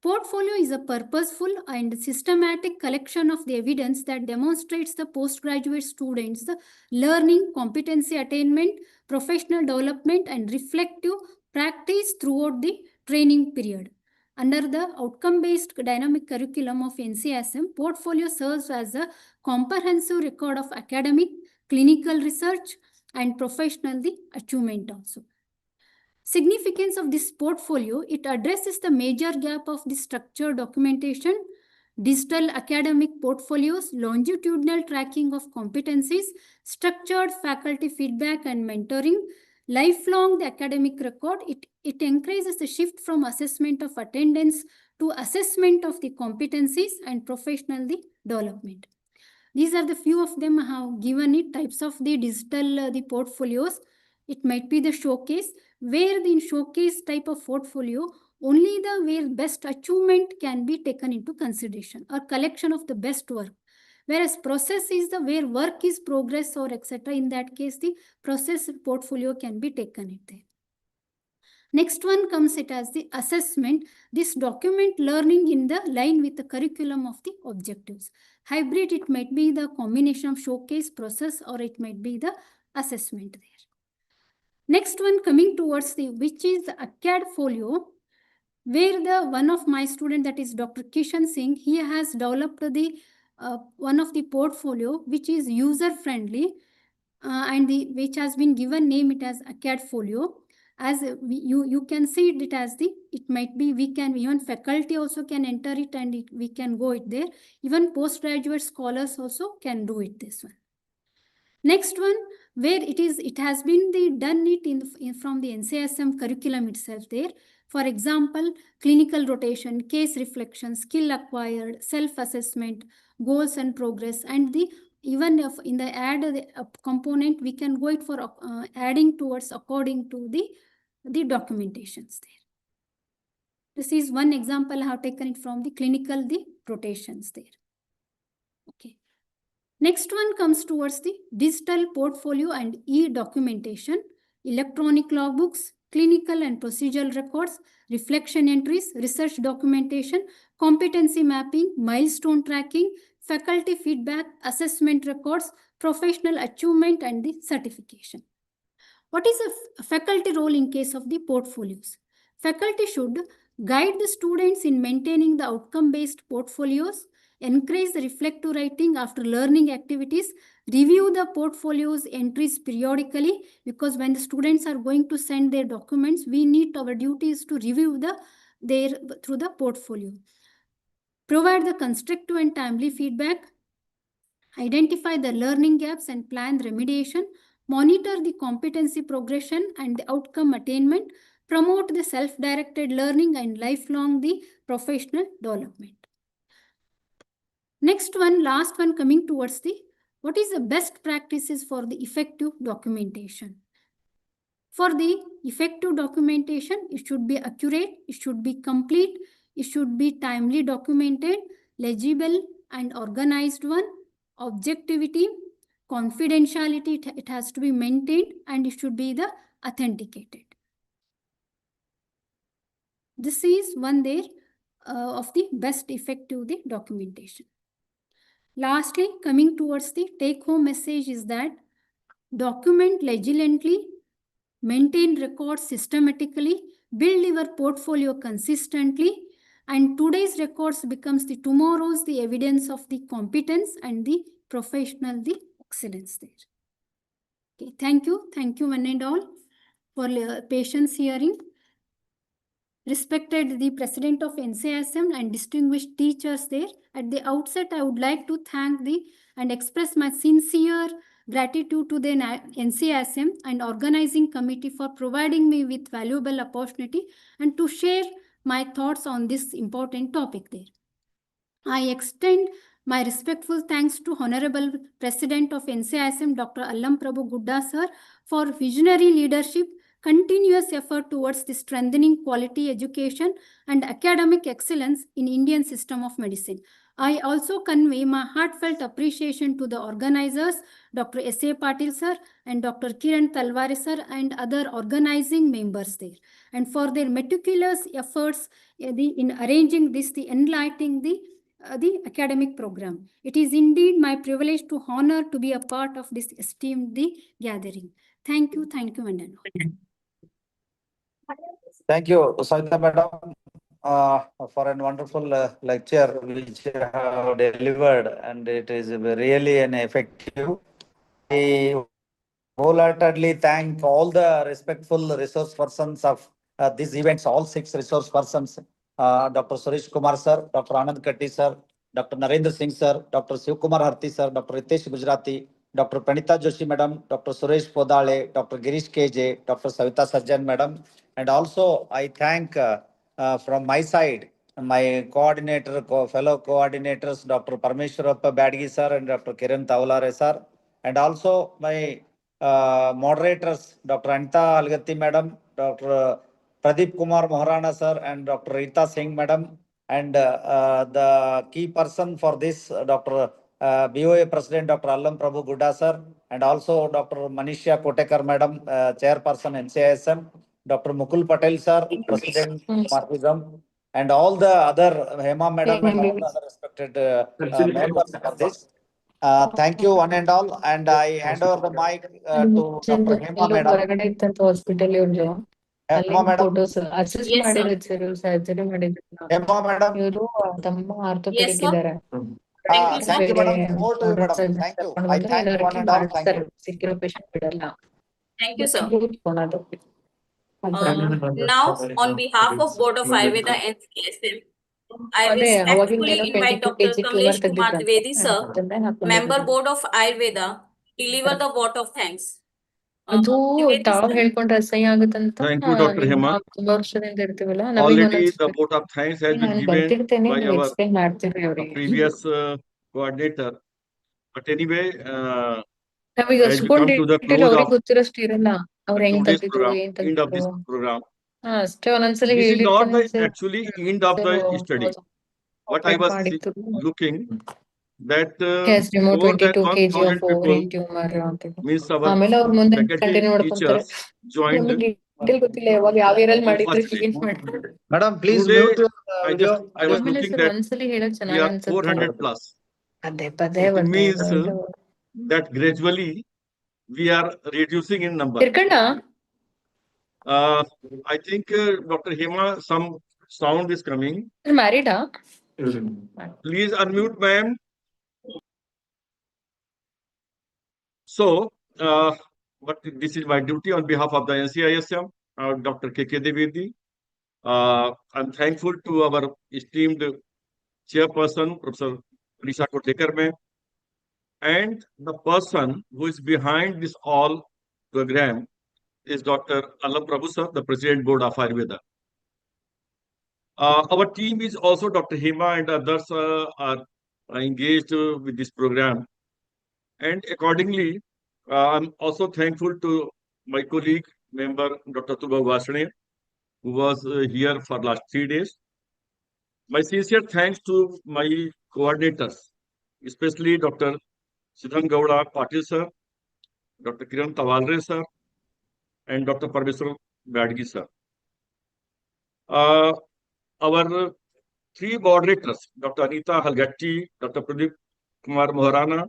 Portfolio is a purposeful and systematic collection of the evidence that demonstrates the postgraduate students' the learning, competency attainment, professional development, and reflective practice throughout the training period. Under the outcome-based dynamic curriculum of NCSM, portfolio serves as a comprehensive record of academic, clinical research, and professional achievement also. Significance of this portfolio, it addresses the major gap of the structured documentation, digital academic portfolios, longitudinal tracking of competencies, structured faculty feedback and mentoring, lifelong the academic record. It encourages the shift from assessment of attendance to assessment of the competencies and professional development. These are the few of them I have given it, types of the digital the portfolios. It might be the showcase, where the showcase type of portfolio, only the where best achievement can be taken into consideration, or collection of the best work. Whereas process is the where work is progress or etc. In that case, the process portfolio can be taken it there. Next one comes it as the assessment. This document learning in the line with the curriculum of the objectives. Hybrid, it might be the combination of showcase, process, or it might be the assessment there. Next one coming towards the, which is the ACAD folio, where the one of my student, that is Dr. Kishan Singh, he has developed the one of the portfolio which is user friendly and which has been given name it as ACAD folio. As you can see it as the, it might be, we can, even faculty also can enter it and we can go it there. Even postgraduate scholars also can do it, this one. Next one, where it has been done it from the NCSM curriculum itself there. For example, clinical rotation, case reflection, skill acquired, self-assessment, goals and progress, and even if in the add component, we can go it for adding towards according to the documentations there. This is one example I have taken it from the clinical, the rotations there. Okay. Next one comes towards the digital portfolio and e-documentation, electronic logbooks, clinical and procedural records, reflection entries, research documentation, competency mapping, milestone tracking, faculty feedback, assessment records, professional achievement, and the certification. What is a faculty role in case of the portfolios? Faculty should guide the students in maintaining the outcome-based portfolios, encourage the reflective writing after learning activities, review the portfolios entries periodically, because when the students are going to send their documents, we need our duties to review through the portfolio. Provide the constructive and timely feedback, identify the learning gaps and plan remediation, monitor the competency progression and the outcome attainment, promote the self-directed learning and lifelong the professional development. Next one, last one, coming towards the what is the best practices for the effective documentation. For the effective documentation, it should be accurate, it should be complete, it should be timely documented, legible and organized one, objectivity, confidentiality, it has to be maintained, and it should be the authenticated. This is one there of the best effective the documentation. Lastly, coming towards the take-home message is that document legibly, maintain records systematically, build your portfolio consistently, and today's records becomes the tomorrow's the evidence of the competence and the professional the excellence there. Okay, thank you one and all for patience hearing. Respected the President of NCISM and distinguished teachers there, at the outset I would like to thank and express my sincere gratitude to the NCISM and organizing committee for providing me with valuable opportunity and to share my thoughts on this important topic there. I extend my respectful thanks to Honorable President of NCISM, Dr. Allam Prabhu Gudda sir, for visionary leadership, continuous effort towards the strengthening quality education and academic excellence in Indian system of medicine. I also convey my heartfelt appreciation to the organizers, Dr. S.A. Patil sir and Dr. Kiran Talware sir and other organizing members there, and for their meticulous efforts in arranging this, enlightening the academic program. It is indeed my privilege to honor to be a part of this esteemed gathering. Thank you, Vandana. Thank you, Savita Madam, for a wonderful lecture which you have delivered, and it is really an effective. I wholeheartedly thank all the respectful resource persons of these events, all 6 resource persons, Dr. Suresh Kumar sir, Dr. Anand Katti sir, Dr. Narendra Singh sir, Dr. Shiv Kumar Harti sir, Dr. Ritesh Gujarati, Dr. Pranita Joshi madam, Dr. Suresh Podale, Dr. Girish KJ, Dr. Savita Sajjan madam, and also I thank from my side my coordinator, fellow coordinators, Dr. Parmeshwarappa Badgi sir and Dr. Kiran Tavalare sir, and also my moderators, Dr. Anita Algatti madam, Dr. Pradeep Kumar Moharana sir and Dr. Rita Singh madam, and the key person for this, Dr. BOA President Dr. Allam Prabhu Gudda sir, and also Dr. Manisha Kotekar madam, Chairperson NCISM, Dr. Mukul Patel sir, President Marxism, and all the other Hema madam and all the other respected members for this. Thank you one and all, and I hand over the mic to Dr. Hema madam. Hospital Hema madam. photos assist Yes, sir. ಮಾಡಿದ್ರು surgery ಮಾಡಿದ್ರು Hema madam. ಇವರು ತಮ್ಮ Yes, orthopaedic sir. ಇದ್ದಾರೆ. Thank you, sir. Thank you, madam. Over to you, madam. Thank you. I thank one and all. Thank you. ಸಿಕ್ಕಿರೋ patient ಬಿಡಲ್ಲ. Thank you, sir. ಕೂತ್ಕೊಳ್ಳೋದು. Now, on behalf of Board of Ayurveda NCSM, I ಅದೇ ಅವಾಗಿಂದ respectfully ಏನೋ invite 22 Dr. kg Kamlesh tumor Kumar ತೆಗ್ದಿದ್ರಂತೆ. Dwivedi, sir, ಅದನ್ನೇ ಹಾಕೊಂಡಿದ್ರು. Member Board of Ayurveda, deliver the vote of thanks. ಅದು Dwivedi, ತಾವ್ sir. ಹೇಳ್ಕೊಂಡ್ರೆ ಅಸಹ್ಯ ಆಗುತ್ತಂತ. Thank you, Dr. ನೀವು Hema. ತುಂಬಾ ವರ್ಷದಿಂದ ಇರ್ತೀವಲ್ಲ Already the vote of thanks has been ನಾನು given ಬರ್ತಿರ್ತೇನೆ, by ನೀವು our ಎಕ್ಸ್ಪ್ಲೈನ್ ಮಾಡ್ತೀರಿ ಅವ್ರಿಗೆ. previous coordinator. But anyway, ನಾವೀಗ as we come to the ಅಷ್ಟೊಂದು close ಅವ್ರಿಗೆ of ಗೊತ್ತಿರೋಷ್ಟು ಇರಲ್ಲ. ಅವ್ರು ಹೆಂಗ್ today's ತೆಗ್ದಿದ್ರು, program, ಏನ್ end of this ತೆಗ್ದಿದ್ರು. program, ಅಷ್ಟೇ ಒಂದೊಂದ್ಸಲಿ This is not ಹೇಳಿರ್ತಾನೆ the actually end of the study. What I was looking that has removed more than 22 kg 1,000 of people ovarian tumor ಅಂತ means our ಆಮೇಲೆ ಅವ್ರ ಮುಂದೆ faculty continue ಮಾಡ್ಕೊಂತಾರೆ teachers joined ನಮಗೆ detail ಗೊತ್ತಿಲ್ಲ ಯಾವಾಗ ಯಾವ ಇಯರಲ್ಲಿ ಮಾಡಿದ್ರೆ first day. ಏನ್ ಮಾಡಿದ್ರು Madam, please Today, mute your I video. was ಆಮೇಲೆ looking ಸರ್ that ಒಂದ್ಸಲಿ ಹೇಳಕ್ we ಚೆನ್ನಾಗ್ are ಅನ್ಸುತ್ತೆ 400 plus. ಪದೇ ಪದೇ It ಬರ್ತಾ means ಇರೋದು. that gradually we are reducing in number. ಇರ್ಕಣ್ಣ I think Dr. Hema, some sound is coming. ಮ್ಯಾರಿಡಾ Please unmute, ma'am. So, but this is my duty on behalf of the NCISM, Dr. K.K. Devedi. I'm thankful to our esteemed chairperson, Professor Risha Kotekar, ma'am, and the person who is behind this all program is Dr. Alam Prabhu sir, the President Board of Ayurveda. Our team is also Dr. Hema and others are engaged with this program. And accordingly, I'm also thankful to my colleague, member Dr. Tuba Vasane, who was here for last 3 days. My sincere thanks to my coordinators, especially Dr. Siddhan Gowda Patil sir, Dr. Kiran Tavalre sir, and Dr. Parmeshwar Gadgi sir. Our 3 moderators, Dr. Anita Halgatti, Dr. Pradeep Kumar Moharana,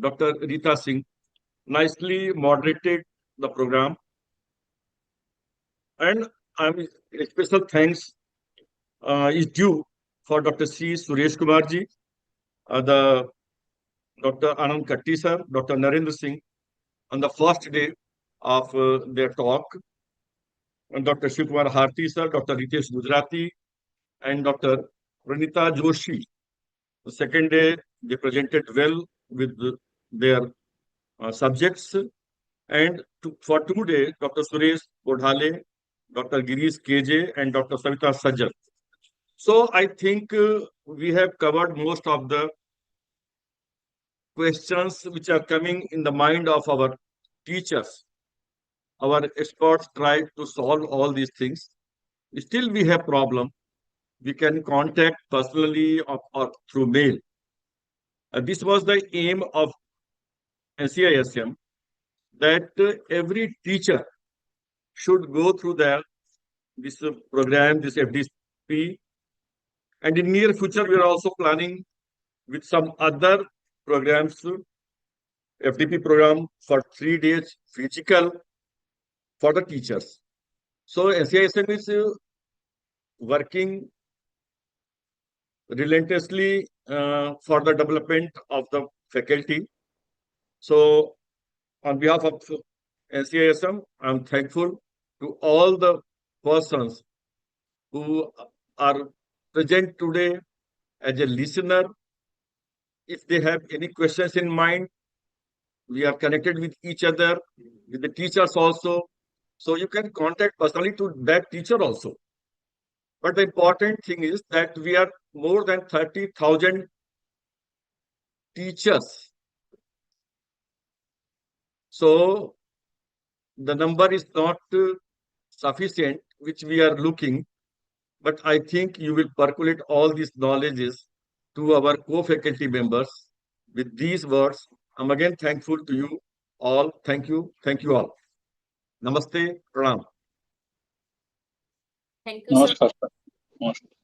Dr. Rita Singh, nicely moderated the program. And a special thanks is due for Dr. C. Suresh Kumarji, the Dr. Anand Katti sir, Dr. Narendra Singh, on the first day of their talk, and Dr. Shivkumar Harti sir, Dr. Ritesh Gujarati, and Dr. Pranita Joshi. The second day, they presented well with their subjects. And for 2 days, Dr. Suresh Bodhale, Dr. Girish KJ, and Dr. Savita Sajjan. So I think we have covered most of the questions which are coming in the mind of our teachers. Our experts try to solve all these things. Still we have problem. We can contact personally or through mail. This was the aim of NCISM, that every teacher should go through this program, this FDP. And in near future, we are also planning with some other programs, FDP program for 3 days physical for the teachers. So NCISM is working relentlessly for the development of the faculty. So on behalf of NCISM, I'm thankful to all the persons who are present today as a listener. If they have any questions in mind, we are connected with each other, with the teachers also. So you can contact personally to that teacher also. But the important thing is that we are more than 30,000 teachers. So the number is not sufficient, which we are looking. But I think you will percolate all these knowledges to our co-faculty members. With these words, I'm again thankful to you all. Thank you. Thank you all. Namaste. Pranam. Thank you, sir. Namaskar.